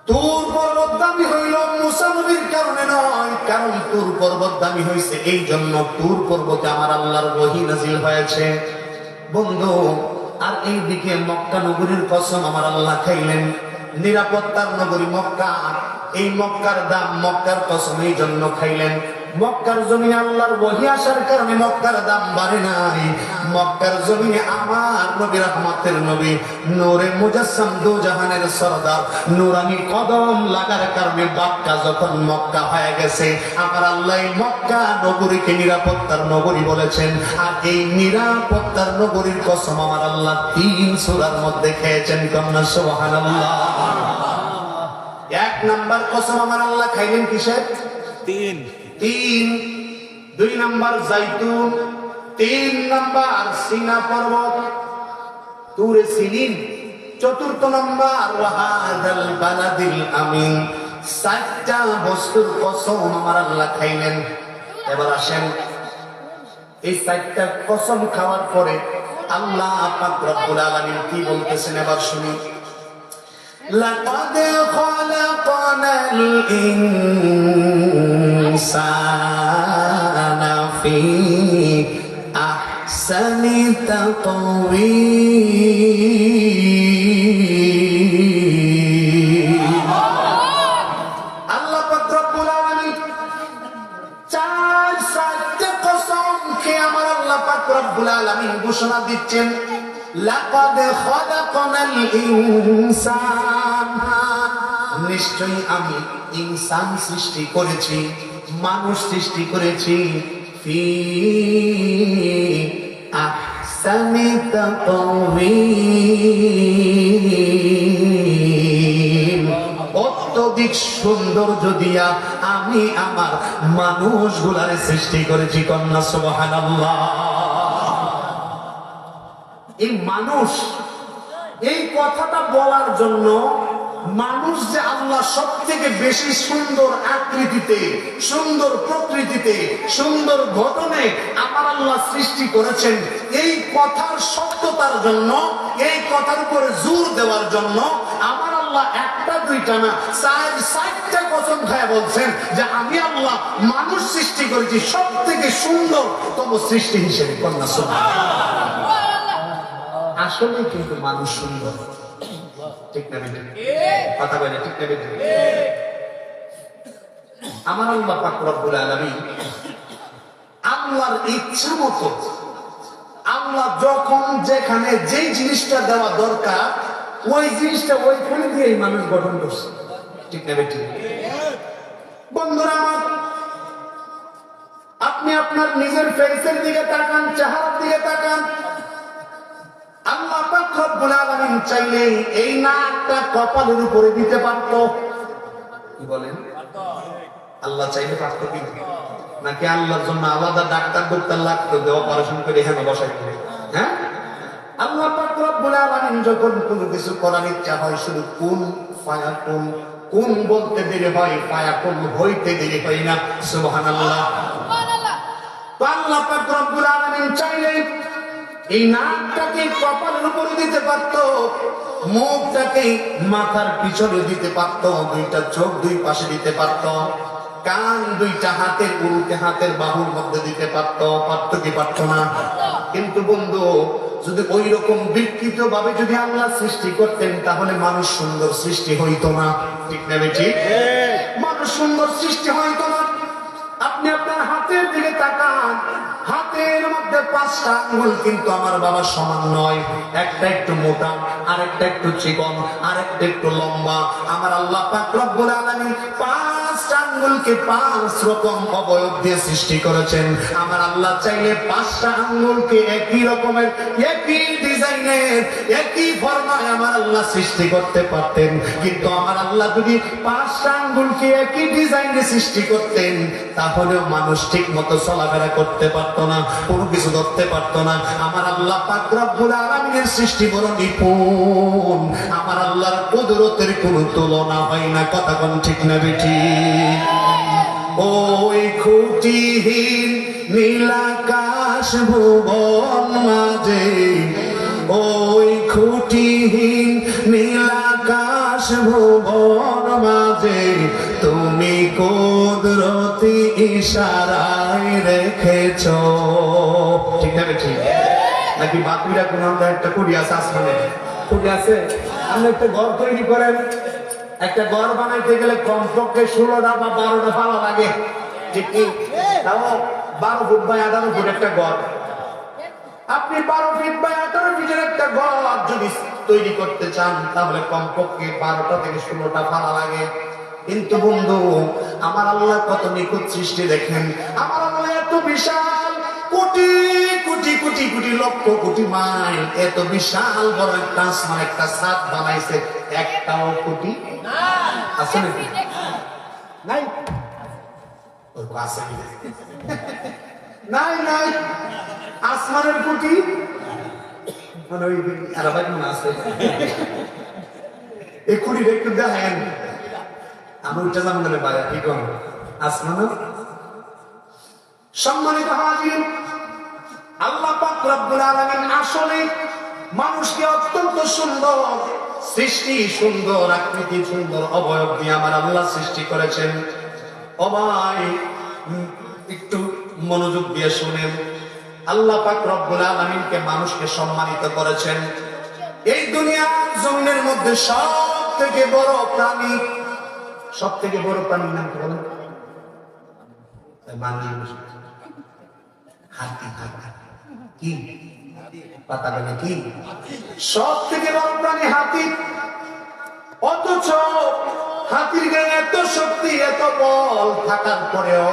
তুর পর্বত দামি হইল মুসা নবীর কারণে নয়, কারণ তুর পর্বত দামি হয়েছে এই জন্য তুর পর্বতে আমার আল্লাহর ওহী নাযিল হয়েছে বন্ধু। আর এইদিকে মক্কা নগরীর কসম আমার আল্লাহ খাইলেন। নিরাপত্তার নগরী মক্কা, এই মক্কার দাম, মক্কার কসম এই জন্য খাইলেন। মক্কার জমিনে আল্লাহর ওহী আসার কারণে মক্কার দাম বাড়ে নাই। মক্কার জমিনে আমার নবী রহমতের নবী, নূরে মুজাসসাম, দু জাহানের সরদার, নূরানি কদম লাগার কারণে মক্কা যখন মক্কা হয়ে গেছে, আমার আল্লাহ এই মক্কা নগরীকে নিরাপত্তার নগরী বলেছেন। আর এই নিরাপত্তার নগরীর কসম আমার আল্লাহ 3 সূরার মধ্যে খেয়েছেন। কন্যা সুবহানাল্লাহ। 1 নাম্বার কসম আমার আল্লাহ খাইলেন কিসের? 3। 2 নাম্বার জাইতুন, 3 নাম্বার সিনা পর্বত, তুরে সিনিন, 4 নাম্বার ওয়াহাদাল বালাদিল আমিন। 4টা বস্তুর কসম আমার আল্লাহ খাইলেন। এবার আসেন এই 4টা কসম খাওয়ার পরে আল্লাহ পাক রব্বুল আলামিন কি বলতেছেন এবার শুনি। লাকাদ খালাকনাল ইনসানা ফি আহসানি তাকওয়ীম। আল্লাহ পাক রব্বুল আলামিন 4টা কসম খেয়ে আমার আল্লাহ পাক রব্বুল আলামিন ঘোষণা দিচ্ছেন, লাকাদ খালাকনাল ইনসানা, নিশ্চয়ই আমি ইনসান সৃষ্টি করেছি, মানুষ সৃষ্টি করেছি, ফি আহসানি তাকওয়ীম, অত্যধিক সৌন্দর্য দিয়া আমি আমার মানুষগুলারে সৃষ্টি করেছি। কন্যা সুবহানাল্লাহ। এই মানুষ, এই কথাটা বলার জন্য মানুষ যে আল্লাহ সব থেকে বেশি সুন্দর আকৃতিতে, সুন্দর প্রকৃতিতে, সুন্দর গঠনে আমার আল্লাহ সৃষ্টি করেছেন, এই কথার সত্যতার জন্য, এই কথার উপরে জোর দেওয়ার জন্য আমার আল্লাহ একটা দুইটা না 4টা কসম খায় বলছেন যে আমি আল্লাহ মানুষ সৃষ্টি করেছি সব থেকে সুন্দরতম সৃষ্টি হিসেবে। কন্যা সুবহানাল্লাহ। আসলে কিন্তু মানুষ সুন্দর, ঠিক না বেটা? কথা বলে ঠিক না বেটা? আমার আল্লাহ পাক রব্বুল আলামিন আল্লাহর ইচ্ছা মতো আল্লাহ যখন যেখানে যে জিনিসটা দেওয়া দরকার ওই জিনিসটা ওইখানে দিয়ে মানুষ গঠন করছে, ঠিক না বেটা? বন্ধুরা আমার, আপনি আপনার নিজের ফেসের দিকে তাকান, চেহারার দিকে তাকান। আল্লাহ পাক রব্বুল আলামিন চাইলে এই নাকটা কপালের উপরে দিতে পারত। কি বলেন? আল্লাহ চাইলে পারত কি? নাকি আল্লাহর জন্য আলাদা ডাক্তার ডক্টর লাগতো যে অপারেশন করে এখানে বসাই দিবে? হ্যাঁ, আল্লাহ পাক রব্বুল আলামিন যখন কোনো কিছু করার ইচ্ছা হয় শুধু কুন ফায়াকুন, কুন বলতে দেরি হয়, ফায়াকুন হইতে দেরি হয় না। সুবহানাল্লাহ। তো আল্লাহ পাক রব্বুল আলামিন চাইলে এই নাকটাকে কপালের উপরে দিতে পারত, মুখটাকে মাথার পিছনে দিতে পারত, দুইটা চোখ দুই পাশে দিতে পারত, কান দুইটা হাতের উল্টে হাতের বাহুর মধ্যে দিতে পারত। পারত কি পারত না? কিন্তু বন্ধু, যদি ওই রকম বিকৃত ভাবে যদি আল্লাহ সৃষ্টি করতেন তাহলে মানুষ সুন্দর সৃষ্টি হইতো না, ঠিক না বেটি? মানুষ সুন্দর সৃষ্টি হইতো না। আপনি আপনার হাতের দিকে তাকান, হাতের মধ্যে 5টা আঙ্গুল কিন্তু আমার বাবার সমান নয়। একটা একটু মোটা, আরেকটা একটু চিকন, আরেকটা একটু লম্বা। আমার আল্লাহ পাক রব্বুল আলামিন 5টা আঙ্গুলকে 5 রকম অবয়ব দিয়ে সৃষ্টি করেছেন। আমার আল্লাহ চাইলে 5টা আঙ্গুলকে একই রকমের, একই ডিজাইনের, একই ফরমায় আমার আল্লাহ সৃষ্টি করতে পারতেন। কিন্তু আমার আল্লাহ যদি 5টা আঙ্গুলকে একই ডিজাইনে সৃষ্টি করতেন তাহলেও মানুষ ঠিক মতো চলাফেরা করতে পারতো না, কোনো কিছু ধরতে পারতো না। আমার আল্লাহ পাক রব্বুল আলামিনের সৃষ্টি বড় নিপুণ। আমার আল্লাহর কুদরতের কোনো তুলনা হয় না। কথা কোন ঠিক না বেটি? ওই খুঁটিহীন নীলাকাশ ভুবন মাঝে, ওই খুঁটিহীন নীলাকাশ ভুবন মাঝে তুমি কুদরতি ইশারায় রেখেছ, ঠিক না বেটি? নাকি বাতুরা কোন একটা কুড়ি আছে আসমানে? কুড়ি আছে? আপনি একটা ঘর তৈরি করেন, একটা ঘর বানাইতে গেলে কমপক্ষে 16টা বা 12টা পালা লাগে, ঠিক কি? তাও 12 ফুট বাই 18 ফুট একটা ঘর। আপনি 12 ফিট বাই 18 ফিটের একটা ঘর যদি তৈরি করতে চান তাহলে কমপক্ষে 12টা থেকে 16টা পালা লাগে। কিন্তু বন্ধু, আমার আল্লাহ কত নিখুঁত সৃষ্টি দেখেন। আমার আল্লাহ এত বিশাল, কোটি কোটি কোটি কোটি লক্ষ কোটি মাইল এত বিশাল বড় একটা আসমান, একটা ছাদ বানাইছে, একটাও কোটি আছে নাকি? নাই, নাই নাই আসমানের কোটি মানে ওই আরাবাই মনে আছে। এই কোটিটা একটু দেখেন, আমি উঠে যাবো না বাইরে, কি করবো আসমান। সম্মানিত হাজির, আল্লাহ পাক রব্বুল আলামিন আসলে মানুষকে অত্যন্ত সুন্দর সৃষ্টি, সুন্দর আকৃতি, সুন্দর অবয়ব দিয়ে আমার আল্লাহ সৃষ্টি করেছেন। ও ভাই, একটু মনোযোগ দিয়ে শুনেন। আল্লাহ পাক রব্বুল আলামিনকে মানুষকে সম্মানিত করেছেন। এই দুনিয়ার জমিনের মধ্যে সব থেকে বড় প্রাণী, সব থেকে বড় প্রাণীর নাম কি বলেন? হাতি। কি পাতা বলে কি? সব থেকে বড় প্রাণী হাতি। অথচ হাতির গায়ে এত শক্তি, এত বল থাকার পরেও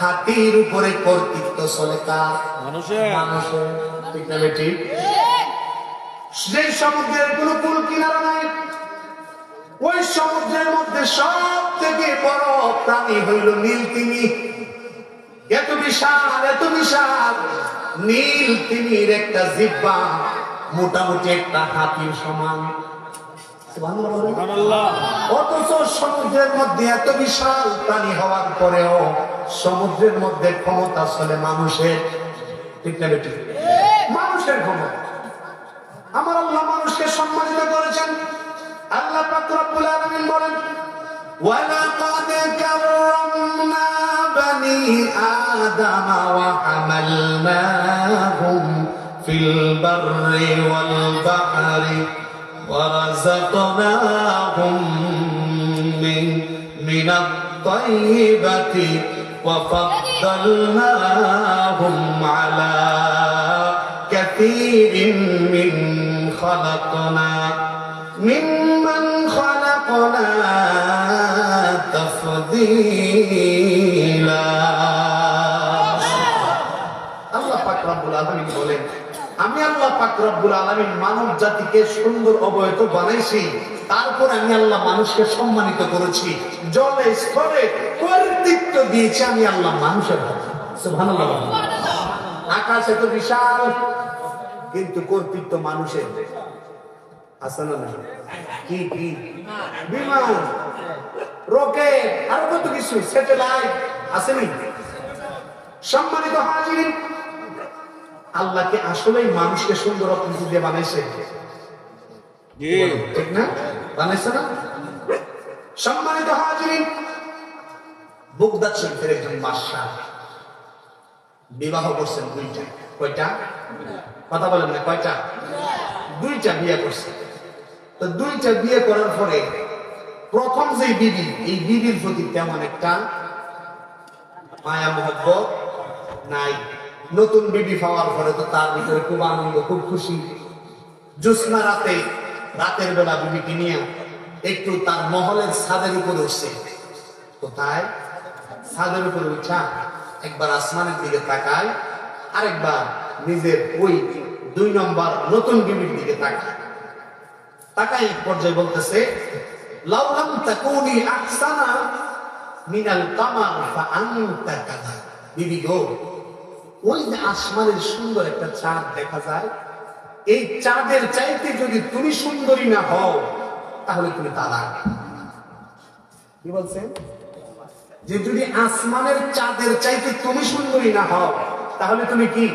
হাতির উপরে কর্তৃত্ব চলে কার? মানুষের। ঠিক না বেটি? সেই সমুদ্রের কোন কুল কিনারা নাই, ওই সমুদ্রের মধ্যে সব থেকে বড় প্রাণী হইল নীল তিমি। এত বিশাল, এত বিশাল নীল তিমির একটা জিহ্বা মোটামুটি একটা হাতির সমান। অথচ সমুদ্রের মধ্যে এত বিশাল প্রাণী হওয়ার পরেও সমুদ্রের মধ্যে ক্ষমতা চলে মানুষের। ঠিক না বেটি? মানুষের ক্ষমতা। আমার আল্লাহ মানুষকে সম্মানিত করেছেন। আল্লাহ পাক রব্বুল আলামিন বলেন, ওয়ালাকাদ কাররামনা বানি আদম ওয়া হামালনাহুম ফিল বাররি ওয়াল বাহরি ওয়া রাযাকনাহুম মিনাত তাইয়্যিবাতি ওয়া ফাদ্দালনাহুম আলা কাসীরিন মিন খালাকনা মিম্মান খালাকনা তাফদীলা। আল্লাহ পাক রব্বুল আলামিন বলেন, আমি আল্লাহ পাক রব্বুল আলামিন মানব জাতিকে সুন্দর অবয়ব বানাইছি, তারপর আমি আল্লাহ মানুষকে সম্মানিত করেছি, জলে স্থলে কর্তৃত্ব দিয়েছি আমি আল্লাহ মানুষের হাতে। সুবহানাল্লাহ। আকাশ এত বিশাল কিন্তু কর্তৃত্ব মানুষের। আছে না? কি কি? বিমান, রকেট, আরো কত কিছু, স্যাটেলাইট আসেনি? সম্মানিত হাজিরিন, আল্লাহকে আসলেই মানুষকে সুন্দর আকৃতি দিয়ে বানাইছে। ঠিক না? বানাইছে না? সম্মানিত হাজিরিন, বাগদাদ শরীফের একজন বাদশা বিবাহ করছেন দুইটা। কয়টা? কথা বলেন না, কয়টা? দুইটা বিয়ে করছে। তো দুইটা বিয়ে করার পরে প্রথম যে বিবি, এই বিবির প্রতি তেমন একটা মায়া মহব্বত নাই। নতুন বিবি পাওয়ার পরে তো তার ভিতরে খুব আনন্দ, খুব খুশি। জ্যোৎস্না রাতে, রাতের বেলা বিবিকে নিয়ে একটু তার মহলের ছাদের উপরে উঠছে। কোথায়? ছাদের উপরে উঠা একবার আসমানের দিকে তাকায়, আরেকবার নিজের ওই 2 নম্বর নতুন বিবির দিকে তাকায়। তাকায় এক পর্যায়ে বলতেছে, লাউ লাম তাকুনি আহসানা মিনাল কামার ফাআনতা কাযা। বিবি গো, ওই যে আসমানের সুন্দর একটা চাঁদ দেখা যায়, এই চাঁদের চাইতে যদি তুমি সুন্দরী না হও তাহলে তুমি তালাক। কি বলছেন? যে যদি আসমানের চাঁদের চাইতে তুমি সুন্দরী না হও তাহলে তুমি কি?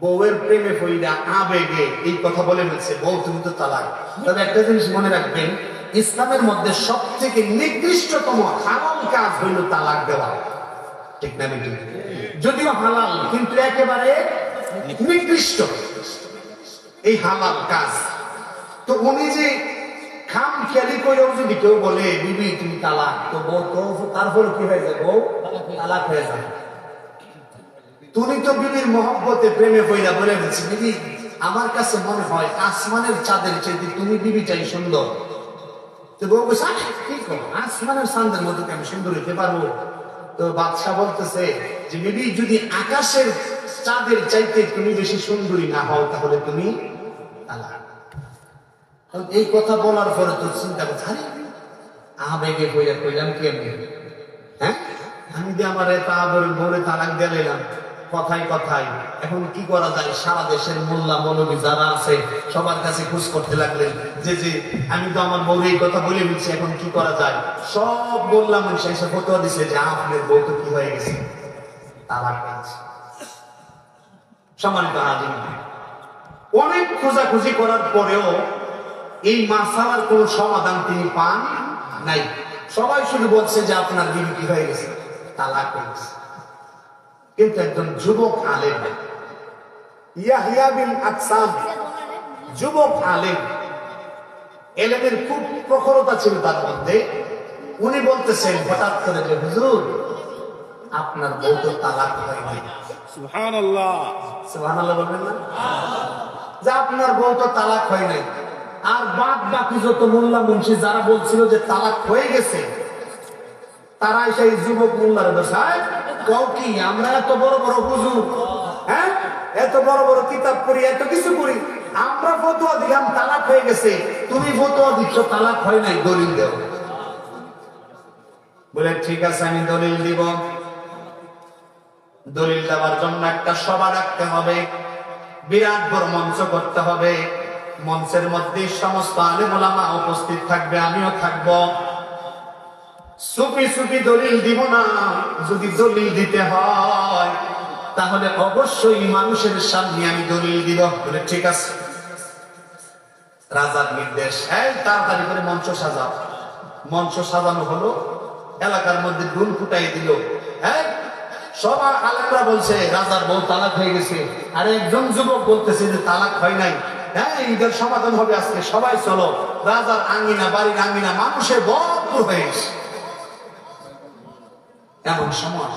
বউয়ের প্রেমে পড়িয়া আবেগে এই কথা বলে ফেলছে, বউ তুমি তো তালাক। তবে একটা জিনিস মনে রাখবেন, ইসলামের মধ্যে সবথেকে নিকৃষ্টতম হারাম কাজ হইল তালাক দেওয়া। ঠিক না বেটি? যদিও হালাল কিন্তু একেবারে নিকৃষ্ট এই হালাল কাজ। তো উনি যে খাম খেয়ালি করেও যদি কেউ বলে বিবি তুমি তালাক, তো বউ তো তারপরে কি হয়ে যায়? বউ তালাক হয়ে যায়। তুমি তো বিবির মহব্বতে প্রেমে পড়িয়া বলে ফেলছি, বিবি আমার কাছে মনে হয় আসমানের চাঁদের চাইতে তুমি বিবি চাই সুন্দর। তো বউ বলছে, কি করো, আসমানের চাঁদের মধ্যে আমি সুন্দর হইতে পারবো? তো বাদশা বলতেছে যে বিবি যদি আকাশের চাঁদের চাইতে তুমি বেশি সুন্দরী না হও তাহলে তুমি তালাক। এই কথা বলার পরে তো চিন্তা করছে, আরে আবেগে কইয়া কইলাম কি আমি? হ্যাঁ, আমি যে আমার বউরে তালাক দিলাম কথায় কথায়। এখন কি করা যায়? সারা দেশের মোল্লা মৌলবী যারা আছে সবার কাছে খোঁজ করতে লাগলেন যে আমি তো আমার বউরে এই কথা বলে দিচ্ছি, এখন কি করা যায়? সব বললাম, এসে ফতোয়া দিছে যে আপনার বউ তো কি হয়ে গেছে, তালাক পেয়েছে। সম্মানিত হাজির, অনেক খোঁজাখুঁজি করার পরেও এই মাসালার কোন সমাধান তিনি পান নাই। সবাই শুধু বলছে যে আপনার বিবি কি হয়ে গেছে, তালাক হয়ে গেছে। কিন্তু একজন যুবক আলেম, ইয়াহিয়া বিন আকসাম, যুবক আলেম, এলেমের খুব প্রখরতা ছিল তার মধ্যে। উনি বলতেছেন হঠাৎ করে যে হুজুর, আপনার বউ তো তালাক হয়ে গেছে। সুবহানাল্লাহ। সুবহানাল্লাহ বলবেন না? যে আপনার বউ তো তালাক হয় নাই। আর বাদ বাকি যত মোল্লা মুন্সি যারা বলছিল যে তালাক হয়ে গেছে, তারা সেই যুবক মোল্লার বসায় কও কি আমরা এত বড় বড় হুজুর, হ্যাঁ এত বড় বড় কিতাব পড়ি, এত কিছু করি, আমরা ফতোয়া দিলাম তালাক হয়ে গেছে, তুমি ফতোয়া দিচ্ছ তালাক হয় নাই, দলিল দেও। বলে ঠিক আছে আমি দলিল দিব। দলিল দেওয়ার জন্য একটা সভা রাখতে হবে, বিরাট বড় মঞ্চ করতে হবে। মঞ্চের মধ্যে সমস্ত আলেম ওলামা উপস্থিত থাকবে, আমিও থাকব। সুপি সুপি দলিল দিব না, যদি দলিল দিতে হয় তাহলে অবশ্যই মানুষের সামনে আমি দলিল দিব। বলে ঠিক আছে। রাজার নির্দেশ, এই তাড়াতাড়ি করে মঞ্চ সাজাও। মঞ্চ সাজানো হলো, এলাকার মধ্যে ডুল ফুটাই দিল। হ্যাঁ, সবার আলেমরা বলছে রাজার বউ তালাক হয়ে গেছে, আর একজন যুবক বলতেছে যে তালাক হয় নাই। হ্যাঁ, ঈদের সমাধান হবে আজকে, সবাই চলো। রাজার আঙ্গিনা, বাড়ির আঙ্গিনা মানুষে ভরপুর হয়ে গেছে। এমন সময়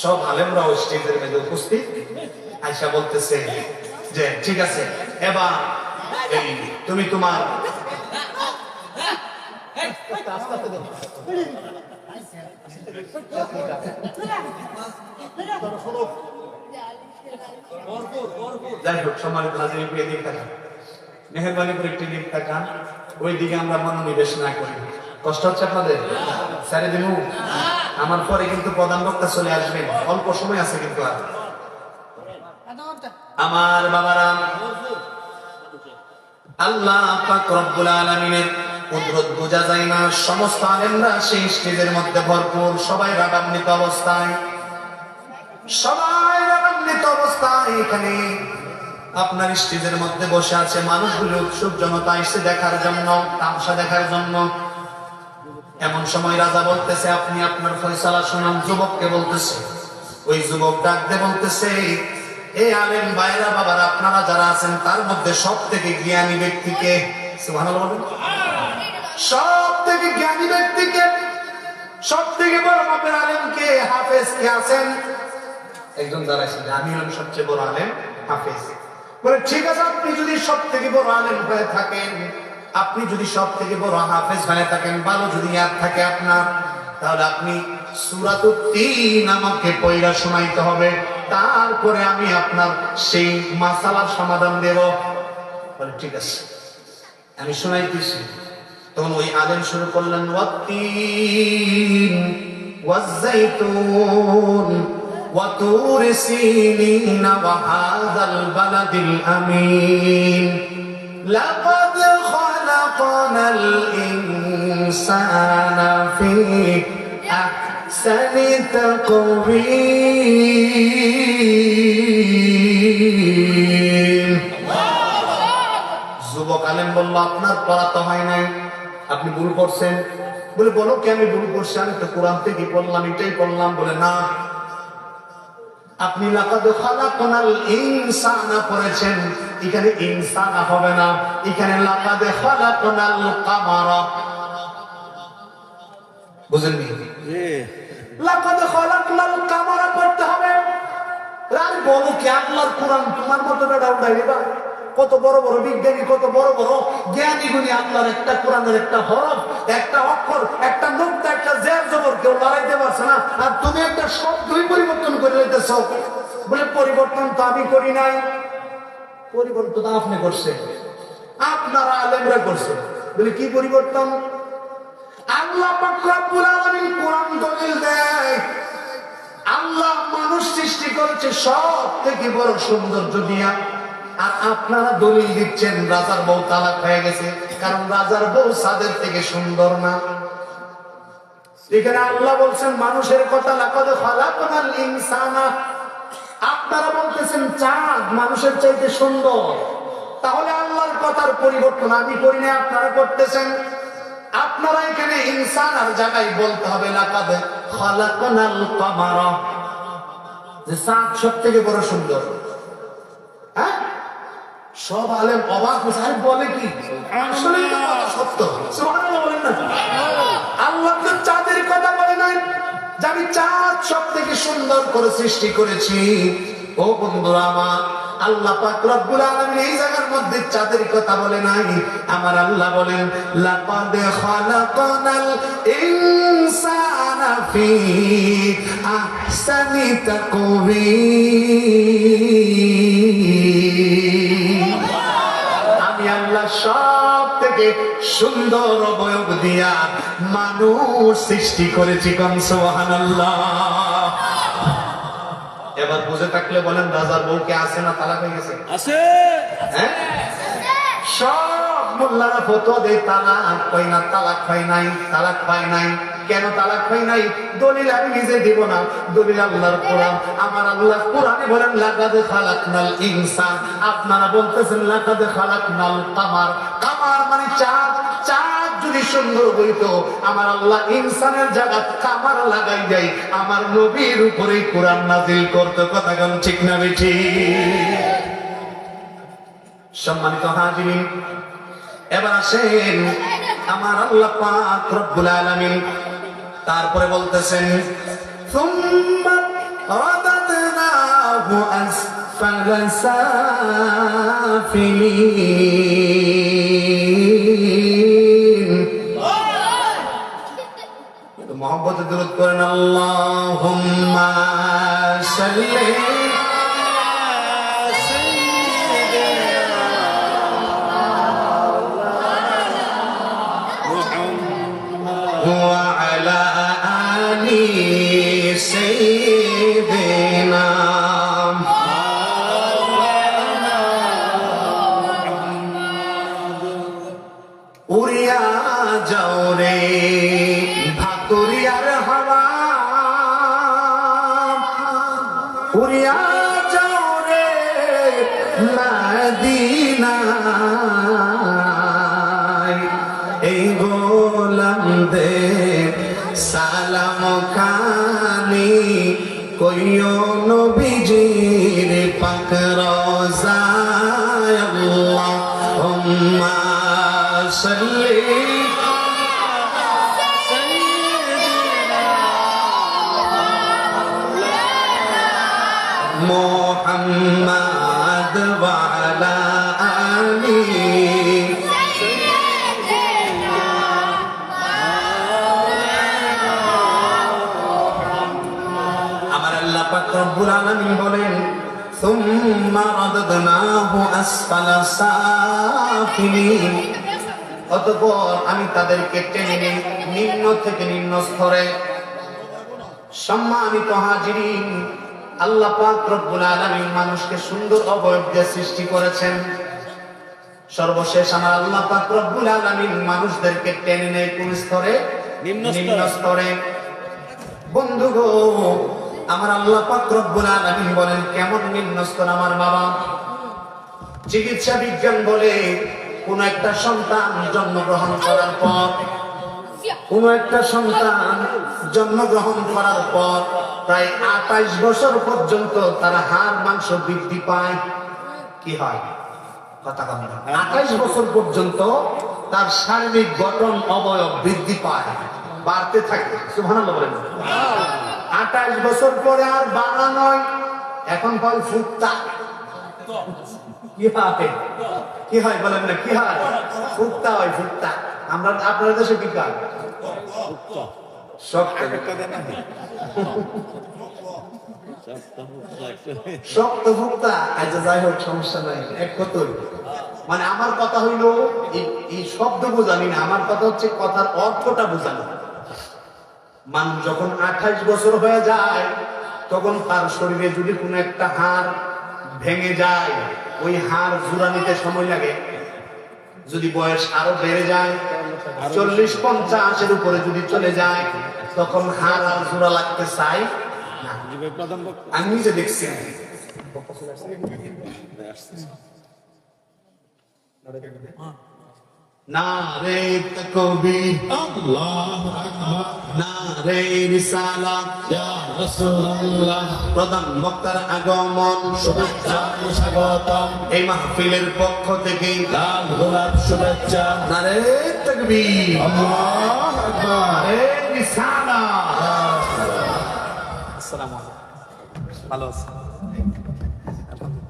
সব আলেমরা স্টেজের মধ্যে উপস্থিত। আয়সা বলতেছে যে ঠিক আছে, এবার এই তুমি তোমার যাই হোক, সম্মানিত হাজির দিকে তাকান, মেহরবানি করে একটি দিক তাকান, ওই দিকে আমরা মনোনিবেশ না করি। কষ্ট হচ্ছে আপনাদের? স্যারে দিমু, আমার পরে কিন্তু প্রধান বক্তা চলে আসবেন, অল্প সময় আছে কিন্তু। আর আমার বাবারা, আল্লাহ পাক রব্বুল আলামিনের কুদরত বোঝা যায় না। সমস্ত আলেমরা সেই স্টেজের মধ্যে ভরপুর, সবাই রাগান্বিত অবস্থায়, সবাই রাগান্বিত অবস্থায় এখানে আপনার স্টেজের মধ্যে বসে আছে মানুষগুলো, উৎসুক জনতা এসে দেখার জন্য, তামাশা দেখার জন্য। এমন সময় রাজা বলতেছে আপনি আপনার ফয়সালা শুনান। যুবককে বলতেছে, ওই যুবক ডাক দিয়ে বলতেছে, এই আলেম ভাইরা বাবারা, আপনারা যারা আছেন তার মধ্যে সব থেকে জ্ঞানী ব্যক্তিকে, সুবহানাল্লাহ বলেন, সব থেকে জ্ঞানী ব্যক্তিকে, সব থেকে বড় মাপের আলেমকে, হাফেজ কে আছেন? একজন দাঁড়াইছে, আমি হলাম সবচেয়ে বড় আলেম, হাফেজ। বলে ঠিক আছে, আপনি যদি সব থেকে বড় আলেম হয়ে থাকেন, আপনি যদি সব থেকে বড় হাফেজ হয়ে থাকেন, ভালো যদি ইয়াদ থাকে আপনার, তাহলে আপনি সূরাতুত তিন আমাকে পড়া শোনাইতে হবে, তারপরে আমি আপনার সেই মাসালার সমাধান দেব। বলে ঠিক আছে, আমি শোনাইতেছি। তখন ওই আলেম শুরু করলেন, ওয়াত্তিন ওয়াজ্জাইতুন وطور سينين وهذا البلد الأمين لقد خلقنا الإنسان في أحسن تقويم। যুবক আলেম বলল, আপনার পড়া তো হয় নাই, আপনি ভুল করছেন। বলে বলো কি আমি ভুল করছি? আমি তো কোরআন থেকে পড়লাম, এটাই পড়লাম। বলে না, আপনি লাকাদ খালাকনাল ইনসানা পড়েছেন, এখানে ইনসানা হবে না, এখানে লাকাদ খালাকনাল কামারা। বুঝেননি? লাকাদ খালাকনাল কামারা পড়তে হবে। আরে বলো কি, আল্লাহর কোরআন তোমার মতো বেটা উঠাই দিবা? কত বড় বড় বিজ্ঞানী, কত বড় বড় জ্ঞানী গুণী আল্লাহর একটা কোরআনের একটা হরফ, একটা অক্ষর, একটা নুক্তা, একটা জের জবর কেউ লড়াইতে পারছে না, আর তুমি একটা শব্দই পরিবর্তন করে লইতেছ। বলে পরিবর্তন তো আমি করি নাই, পরিবর্তন আপনি করছেন, আপনারা আলেমরা করছেন। বলে কি পরিবর্তন? আল্লাহ পাক রব্বুল আলামিন কোরআন দলিল দেয়, আল্লাহ মানুষ সৃষ্টি করেছে সব থেকে বড় সৌন্দর্য দিয়া, আর আপনারা দলিল দিচ্ছেন রাজার বউ তালাক হয়ে গেছে, কারণ রাজার বউ সাদের থেকে সুন্দর না। এখানে আল্লাহ বলছেন মানুষের কথা, লাকাদ খালাকনাল ইনসানা, আপনারা বলতেছেন চাঁদ মানুষের চাইতে সুন্দর, তাহলে আল্লাহর কথার পরিবর্তন আমি করি না, আপনারা করতেছেন। আপনারা এখানে ইনসান আর জায়গায় বলতে হবে লাকাদ খালাকনাল কামারা, যে চাঁদ সব থেকে বড় সুন্দর। হ্যাঁ, সব আলেম অবাক হয়েছে, আরে বলে কি, আসলে তো কথা সত্য। সুবহানাল্লাহ বলেন না? আল্লাহ তো চাঁদের কথা বলে নাই যে আমি চাঁদ সব থেকে সুন্দর করে সৃষ্টি করেছি। ও বন্ধুরা আমার, আল্লাহ পাক রব্বুল আলামিন এই জায়গার মধ্যে চাঁদের কথা বলে নাই। আমার আল্লাহ বলেন লাকাদ খালাকনাল ইনসানা ফি আহসানি তাকওয়িম। আমি আল্লাহ সব থেকে সুন্দর অবয়ব দিয়া মানুষ সৃষ্টি করেছি। কোন সুবহানাল্লাহ। এবার বুঝে থাকলে বলেন রাজার বউ কে আছে না তালাক হয়ে গেছে? আছে। হ্যাঁ, সব মোল্লারা ফতোয়া দেয় তালাক হয় না, তালাক হয় নাই, তালাক হয় নাই। কেন তালাক হয় নাই? দলিল আমি নিজে দিব না, দলিল আল্লাহর কোরআন। আমার আল্লাহ কোরআনে বলেন লাকাদ খালাকনাল ইনসান, আপনারা বলতেছেন লাকাদ খালাকনাল কামার। কামার মানে চাঁদ। চাঁদ যদি সুন্দর হইতো, আমার আল্লাহ ইনসানের জায়গা কামার লাগাই দেয়, আমার নবীর উপরে কোরআন নাজিল করতে। কথা কোন ঠিক না বেঠি? সম্মানিত হাজিরিন, এবার আসেন আমার আল্লাহ পাক রব্বুল আলামিন তারপরে বলতেছেন সুম্মা রাদাদনাহু আসফালা সাফিলিন। মোহাম্মতে দুরূদ করেন আল্লাহুম্মা সাল্লি وعلى آل سيدنا উড়িয়া যাও রে ভাতুরিয়ার হাওয়া, উড়িয়া যাও রে মদিনায়, এই গোলামদের সালাম খানি কইও নবীজির পাক রওজায়। আল্লাহুম্মা সাল্লি মুহাম্মাদ ওয়া আলা আলিহি। আমার আল্লাহ পাক রব্বুল আলামিন বলেন সুম্মা রাদাদনাহু আসফালা সাফিলিন, অতঃপর আমি তাদেরকে টেনে নিই নিম্ন থেকে নিম্ন স্তরে। সম্মানিত হাজিরিন, আল্লাহ পাক রব্বুল আলামিন মানুষকে সুন্দর অবয়ব দিয়ে সৃষ্টি করেছেন। সর্বশেষ আমার আল্লাহ পাক রব্বুল আলামিন মানুষদেরকে টেনে নেয় কোন স্তরে? নিম্ন স্তরে। বন্ধুগো, আমার আল্লাহ পাক রব্বুল আলামিন বলেন কেমন নিম্ন স্তর? আমার বাবা, চিকিৎসা বিজ্ঞান বলে কোন একটা সন্তান জন্মগ্রহণ করার পর, কোন একটা সন্তান জন্মগ্রহণ করার পর প্রায় 28 বছর পর্যন্ত তার হাড় মাংস বৃদ্ধি পায়। কি হয়? কথা কম না। 28 বছর পর্যন্ত তার শারীরিক গঠন অবয়ব বৃদ্ধি পায়, বাড়তে থাকে। সুবহানাল্লাহ বলেন। 28 বছর পরে আর বাড়া নয়, এখন ফল ফুটতা। কি হয়? কি হয় বলেন না? কি হয়? ফুটতা হয়, ফুটতা। আমরা আপনার দেশে কি কাজ? শক্ত ভুক্তা। আচ্ছা, যাই হোক, সমস্যা নাই। এক কথাই মানে আমার কথা হইল এই শব্দ বোঝানি না, আমার কথা হচ্ছে কথার অর্থটা বোঝানো। মানুষ যখন 28 বছর হয়ে যায়, তখন তার শরীরে যদি কোনো একটা হাড় ভেঙে যায়, ওই হাড় জোড়া নিতে সময় লাগে। যদি বয়স আরো বেড়ে যায়, 40-50 উপরে যদি চলে যায়, তখন হাড় আর জোড়া লাগতে চায় না। আমি নিজে দেখছি, নারে তাকবীর আল্লাহু আকবার, নারে রিসালাত ইয়া রাসূলুল্লাহ। প্রধান বক্তার আগমন, শুভেচ্ছা ও স্বাগতম। এই মাহফিলের পক্ষ থেকে লাল গোলাপ শুভেচ্ছা। নারে তাকবীর আল্লাহু আকবার, নারে রিসালাত। আসসালামু আলাইকুম। ভালো আছেন?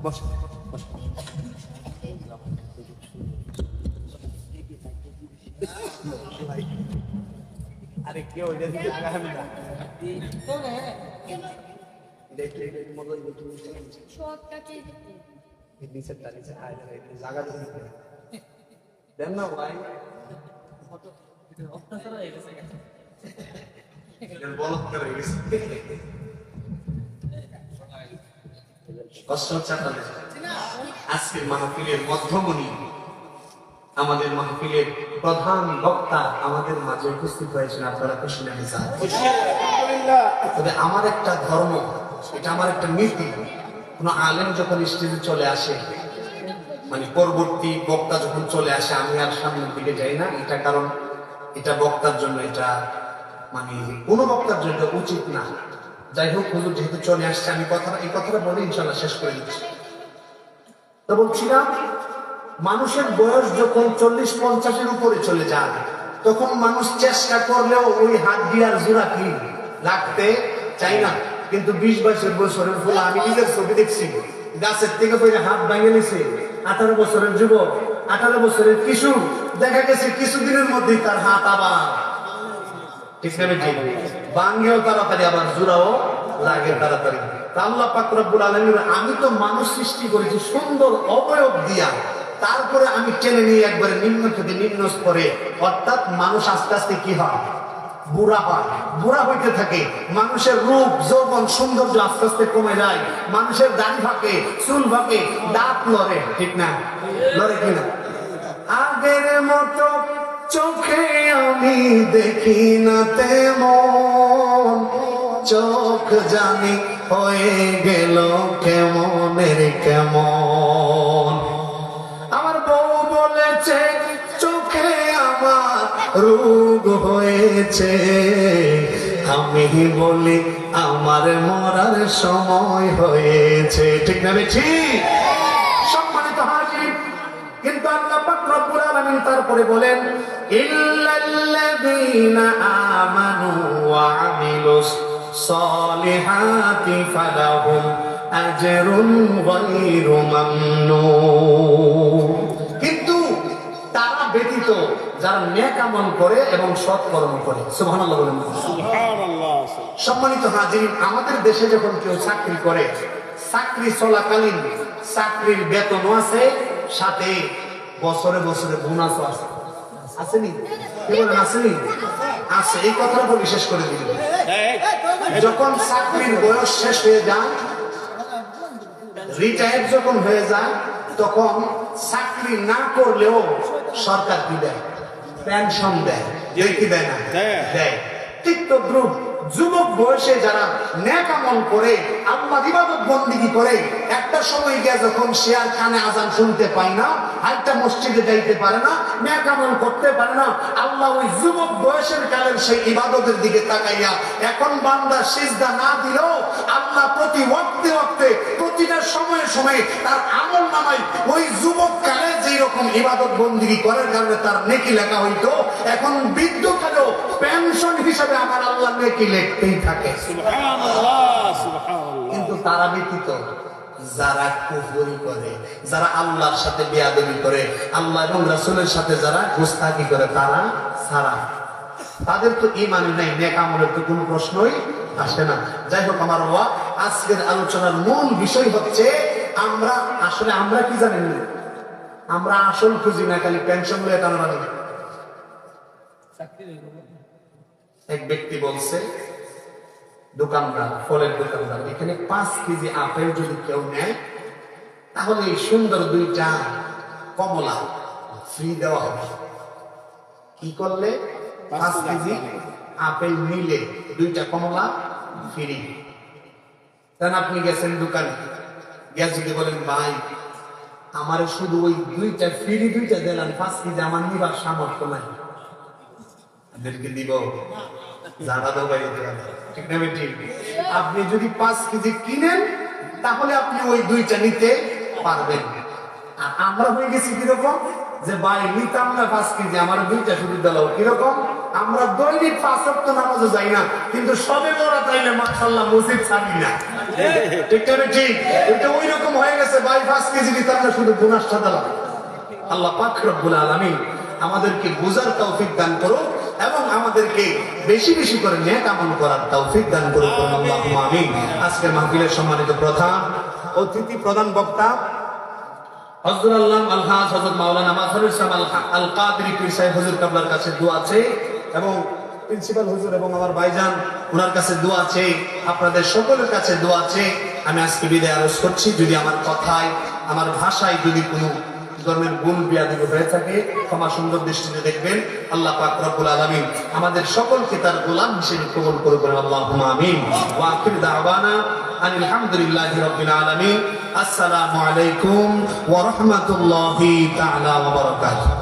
বসুন বসুন। আরে কেউ এটা দিকে আগাবে না। দেন না ভাই, কষ্ট হচ্ছে আপনাদের। আজকের মাহফিলের মধ্যমণি, আমাদের মাহফিলের প্রধান বক্তা আমাদের মাঝে উপস্থিত হয়েছেন। আপনারা খুশি না বেজার? তবে আমার একটা ধর্ম, এটা আমার একটা নীতি, কোন আলেম যখন স্টেজে চলে আসে, মানে পরবর্তী বক্তা যখন চলে আসে, আমি আর সামনের দিকে যাই না। এটা কারণ এটা বক্তার জন্য, এটা মানে কোনো বক্তার জন্য এটা উচিত না। যাই হোক, হুজুর যেহেতু চলে আসছে, আমি এই কথাটা বলে ইনশাল্লাহ শেষ করে দিচ্ছি। তো বলছিলাম, মানুষের বয়স যখন 40-50-এর উপরে চলে যায়, তখন মানুষ চেষ্টা করলেও ওই হাত দিয়ার জোড়া কি লাগতে চাই না। কিন্তু 20-22 বছরের ফুল, আমি নিজের ছবি দেখছি, গাছের থেকে পড়ে হাত ভাঙে নিছে। 18 বছরের যুবক, 18 বছরের কিশোর, দেখা গেছে কিছুদিনের মধ্যেই তার হাত আবার ঠিক না ঠিক ভাঙেও তাড়াতাড়ি, আবার জোড়াও লাগে তাড়াতাড়ি। আল্লাহ পাক রব্বুল আলামিন, আমি তো মানুষ সৃষ্টি করেছি সুন্দর অবয়ব দিয়া, তারপরে আমি টেনে নিয়ে একবারে নিম্ন থেকে নিম্ন স্তরে, অর্থাৎ মানুষ আস্তে আস্তে কি হয়, বুড়া হয়, বুড়া হইতে থাকে। মানুষের রূপ যৌবন সৌন্দর্য আস্তে আস্তে কমে যায়। মানুষের দাড়ি ফাঁকে, চুল ফাঁকে, দাঁত লড়ে, ঠিক না? লড়ে কিনা? আগের মতো চোখে আমি দেখি না তেমন, চোখ জানি হয়ে গেল কেমনের কেমন। আমার বউ বলেছে চোখে আমার রোগ হয়েছে, আমি বলি আমার মরার সময় হয়েছে, ঠিক না বেঠি? সম্মানিত হাজির, কিন্তু আল্লাহ পাক রব্বুল আলামিন তারপরে বলেন, ইল্লাল্লাযীনা আমানু ওয়া আমিলুস সালিহাতি ফালাহুম আজরুন গায়রু মামনুন। কিন্তু তারা ব্যতীত যারা নেক আমল করে এবং সৎ কর্ম করে, সুবহানাল্লাহ বলেন। সুবহানাল্লাহ। সম্মানিত হাজির, আমাদের দেশে যখন কেউ চাকরি করে, চাকরি চলাকালীন চাকরির বেতনও আছে, সাথে বছরে বছরে বোনাসও আছে। আসেনি? কি বলেন, আসেনি? আছে। এই কথাটা বিশেষ করে দিল, যখন চাকরির বয়স শেষ হয়ে যায়, রিটায়ার যখন হয়ে যায়, তখন চাকরি না করলেও সরকার কি দেয়? পেনশন দেয়। কি দেয় না? দেয়। ঠিক তদ্রুপ যুবক বয়সে যারা নেক আমল করে, আল্লাহর ইবাদত বন্দেগী করে, একটা সময় গিয়ে যখন সে আর কানে আজান শুনতে পায় না, আরেকটা মসজিদে যাইতে পারে না, নেক আমল করতে পারে না, আল্লাহ ওই যুবক বয়সের কালের সেই ইবাদতের দিকে তাকাইয়া, এখন বান্দা সিজদা না দিলেও আল্লাহ প্রতি ওয়াক্তে ওয়াক্তে, প্রতিটা সময়ে সময়ে তার আমল নামায় ওই যুবক কালে যেই রকম ইবাদত বন্দেগী করার কারণে তার নেকি লেখা হইতো, এখন বৃদ্ধ কালেও পেনশন হিসাবে আমার আল্লাহ নেকি লিখতেই থাকে। সুবহানাল্লাহ, সুবহানাল্লাহ। কিন্তু তারা ব্যতীত যারা কুফরি করে, যারা আল্লাহর সাথে বেয়াদবি করে, আল্লাহ এবং রাসূলের সাথে যারা গোস্তাকি করে, তারা ছাড়া তাদের তো ঈমান নাই, নেক আমলের তো কোনো প্রশ্নই আসে না। যাই হোক, আমার বাবা, আজকের আলোচনার মূল বিষয় হচ্ছে, আমরা আসলে আমরা কি জানেন, আমরা আসল খুঁজি না, খালি পেনশন লয়ে টানাটানি। এক ব্যক্তি বলছে, দোকানদার, ফলের দোকানদার, এখানে 5 কেজি আপেল যদি কেউ নেয়, তাহলে এই সুন্দর 2টা কমলা ফ্রি দেওয়া হবে। কি করলে? 5 কেজি আপেল নিলে 2টা কমলা ফ্রি। তখন আপনি গেছেন দোকানে, গিয়া যদি বলেন ভাই আমার শুধু ওই দুইটা ফ্রি দুইটা দিলাম 5 কেজি আমার নিবার সামর্থ্য নাই, আপনাদেরকে দিব জানা দাও ভাই, ঠিক না ঠিক? আপনি যদি 5 কেজি কিনেন তাহলে আপনি ওই দুইটা নিতে পারবেন। আর আমরা হয়ে গেছি কিরকম, যে ভাই নিতাম না 5 কেজি, আমার দুইটা শুধু দিলাও। কিরকম, আমরা দৈনিক 5 ওয়াক্ত নামাজে যাই না, কিন্তু সবে বড় তাইলে মাশাআল্লাহ মসজিদ ছাড়ি না, ঠিক না ঠিক? এটা ওই রকম হয়ে গেছে, ভাই 5 কেজি নিতাম না, শুধু বোনাসটা দিলাম। আল্লাহ পাক রব্বুল আলামিন আমাদেরকে বুঝার তৌফিক দান করুন এবং আমাদেরকে বেশি বেশি করে নেক আমল করার তৌফিক দান করুন, আল্লাহুম্মা আমিন। আজকের মাহফিলের সম্মানিত প্রধান অতিথি, প্রধান বক্তা হযরত আল্লাহ আলহাজ হযরত মাওলানা মাযহারুল ইসলাম আল কাদেরী পীর সাহেব হুজুর কাবলার কাছে দোয়া আছে এবং প্রিন্সিপাল হুজুর এবং আমার ভাইজান ওনার কাছে দোয়া আছে, আপনাদের সকলের কাছে দোয়া আছে। আমি আজকে বিদায় আরজ করছি। যদি আমার কথায়, আমার ভাষায় যদি কোনো ধর্মের গুণ বিয়াদি হয়ে থাকে ক্ষমা সুন্দর দৃষ্টিতে দেখবেন। আল্লাহ পাক রব্বুল আলামিন আমাদের সকলকে তার গোলাম হিসেবে কবুল করবেন, আল্লাহুম্মা আমিন। ওয়া আখির দাওয়ানা আনিল হামদুলিল্লাহি রাব্বিল আলামিন। আসসালামু আলাইকুম ওয়া রাহমাতুল্লাহি তাআলা ওয়া বারাকাতুহু।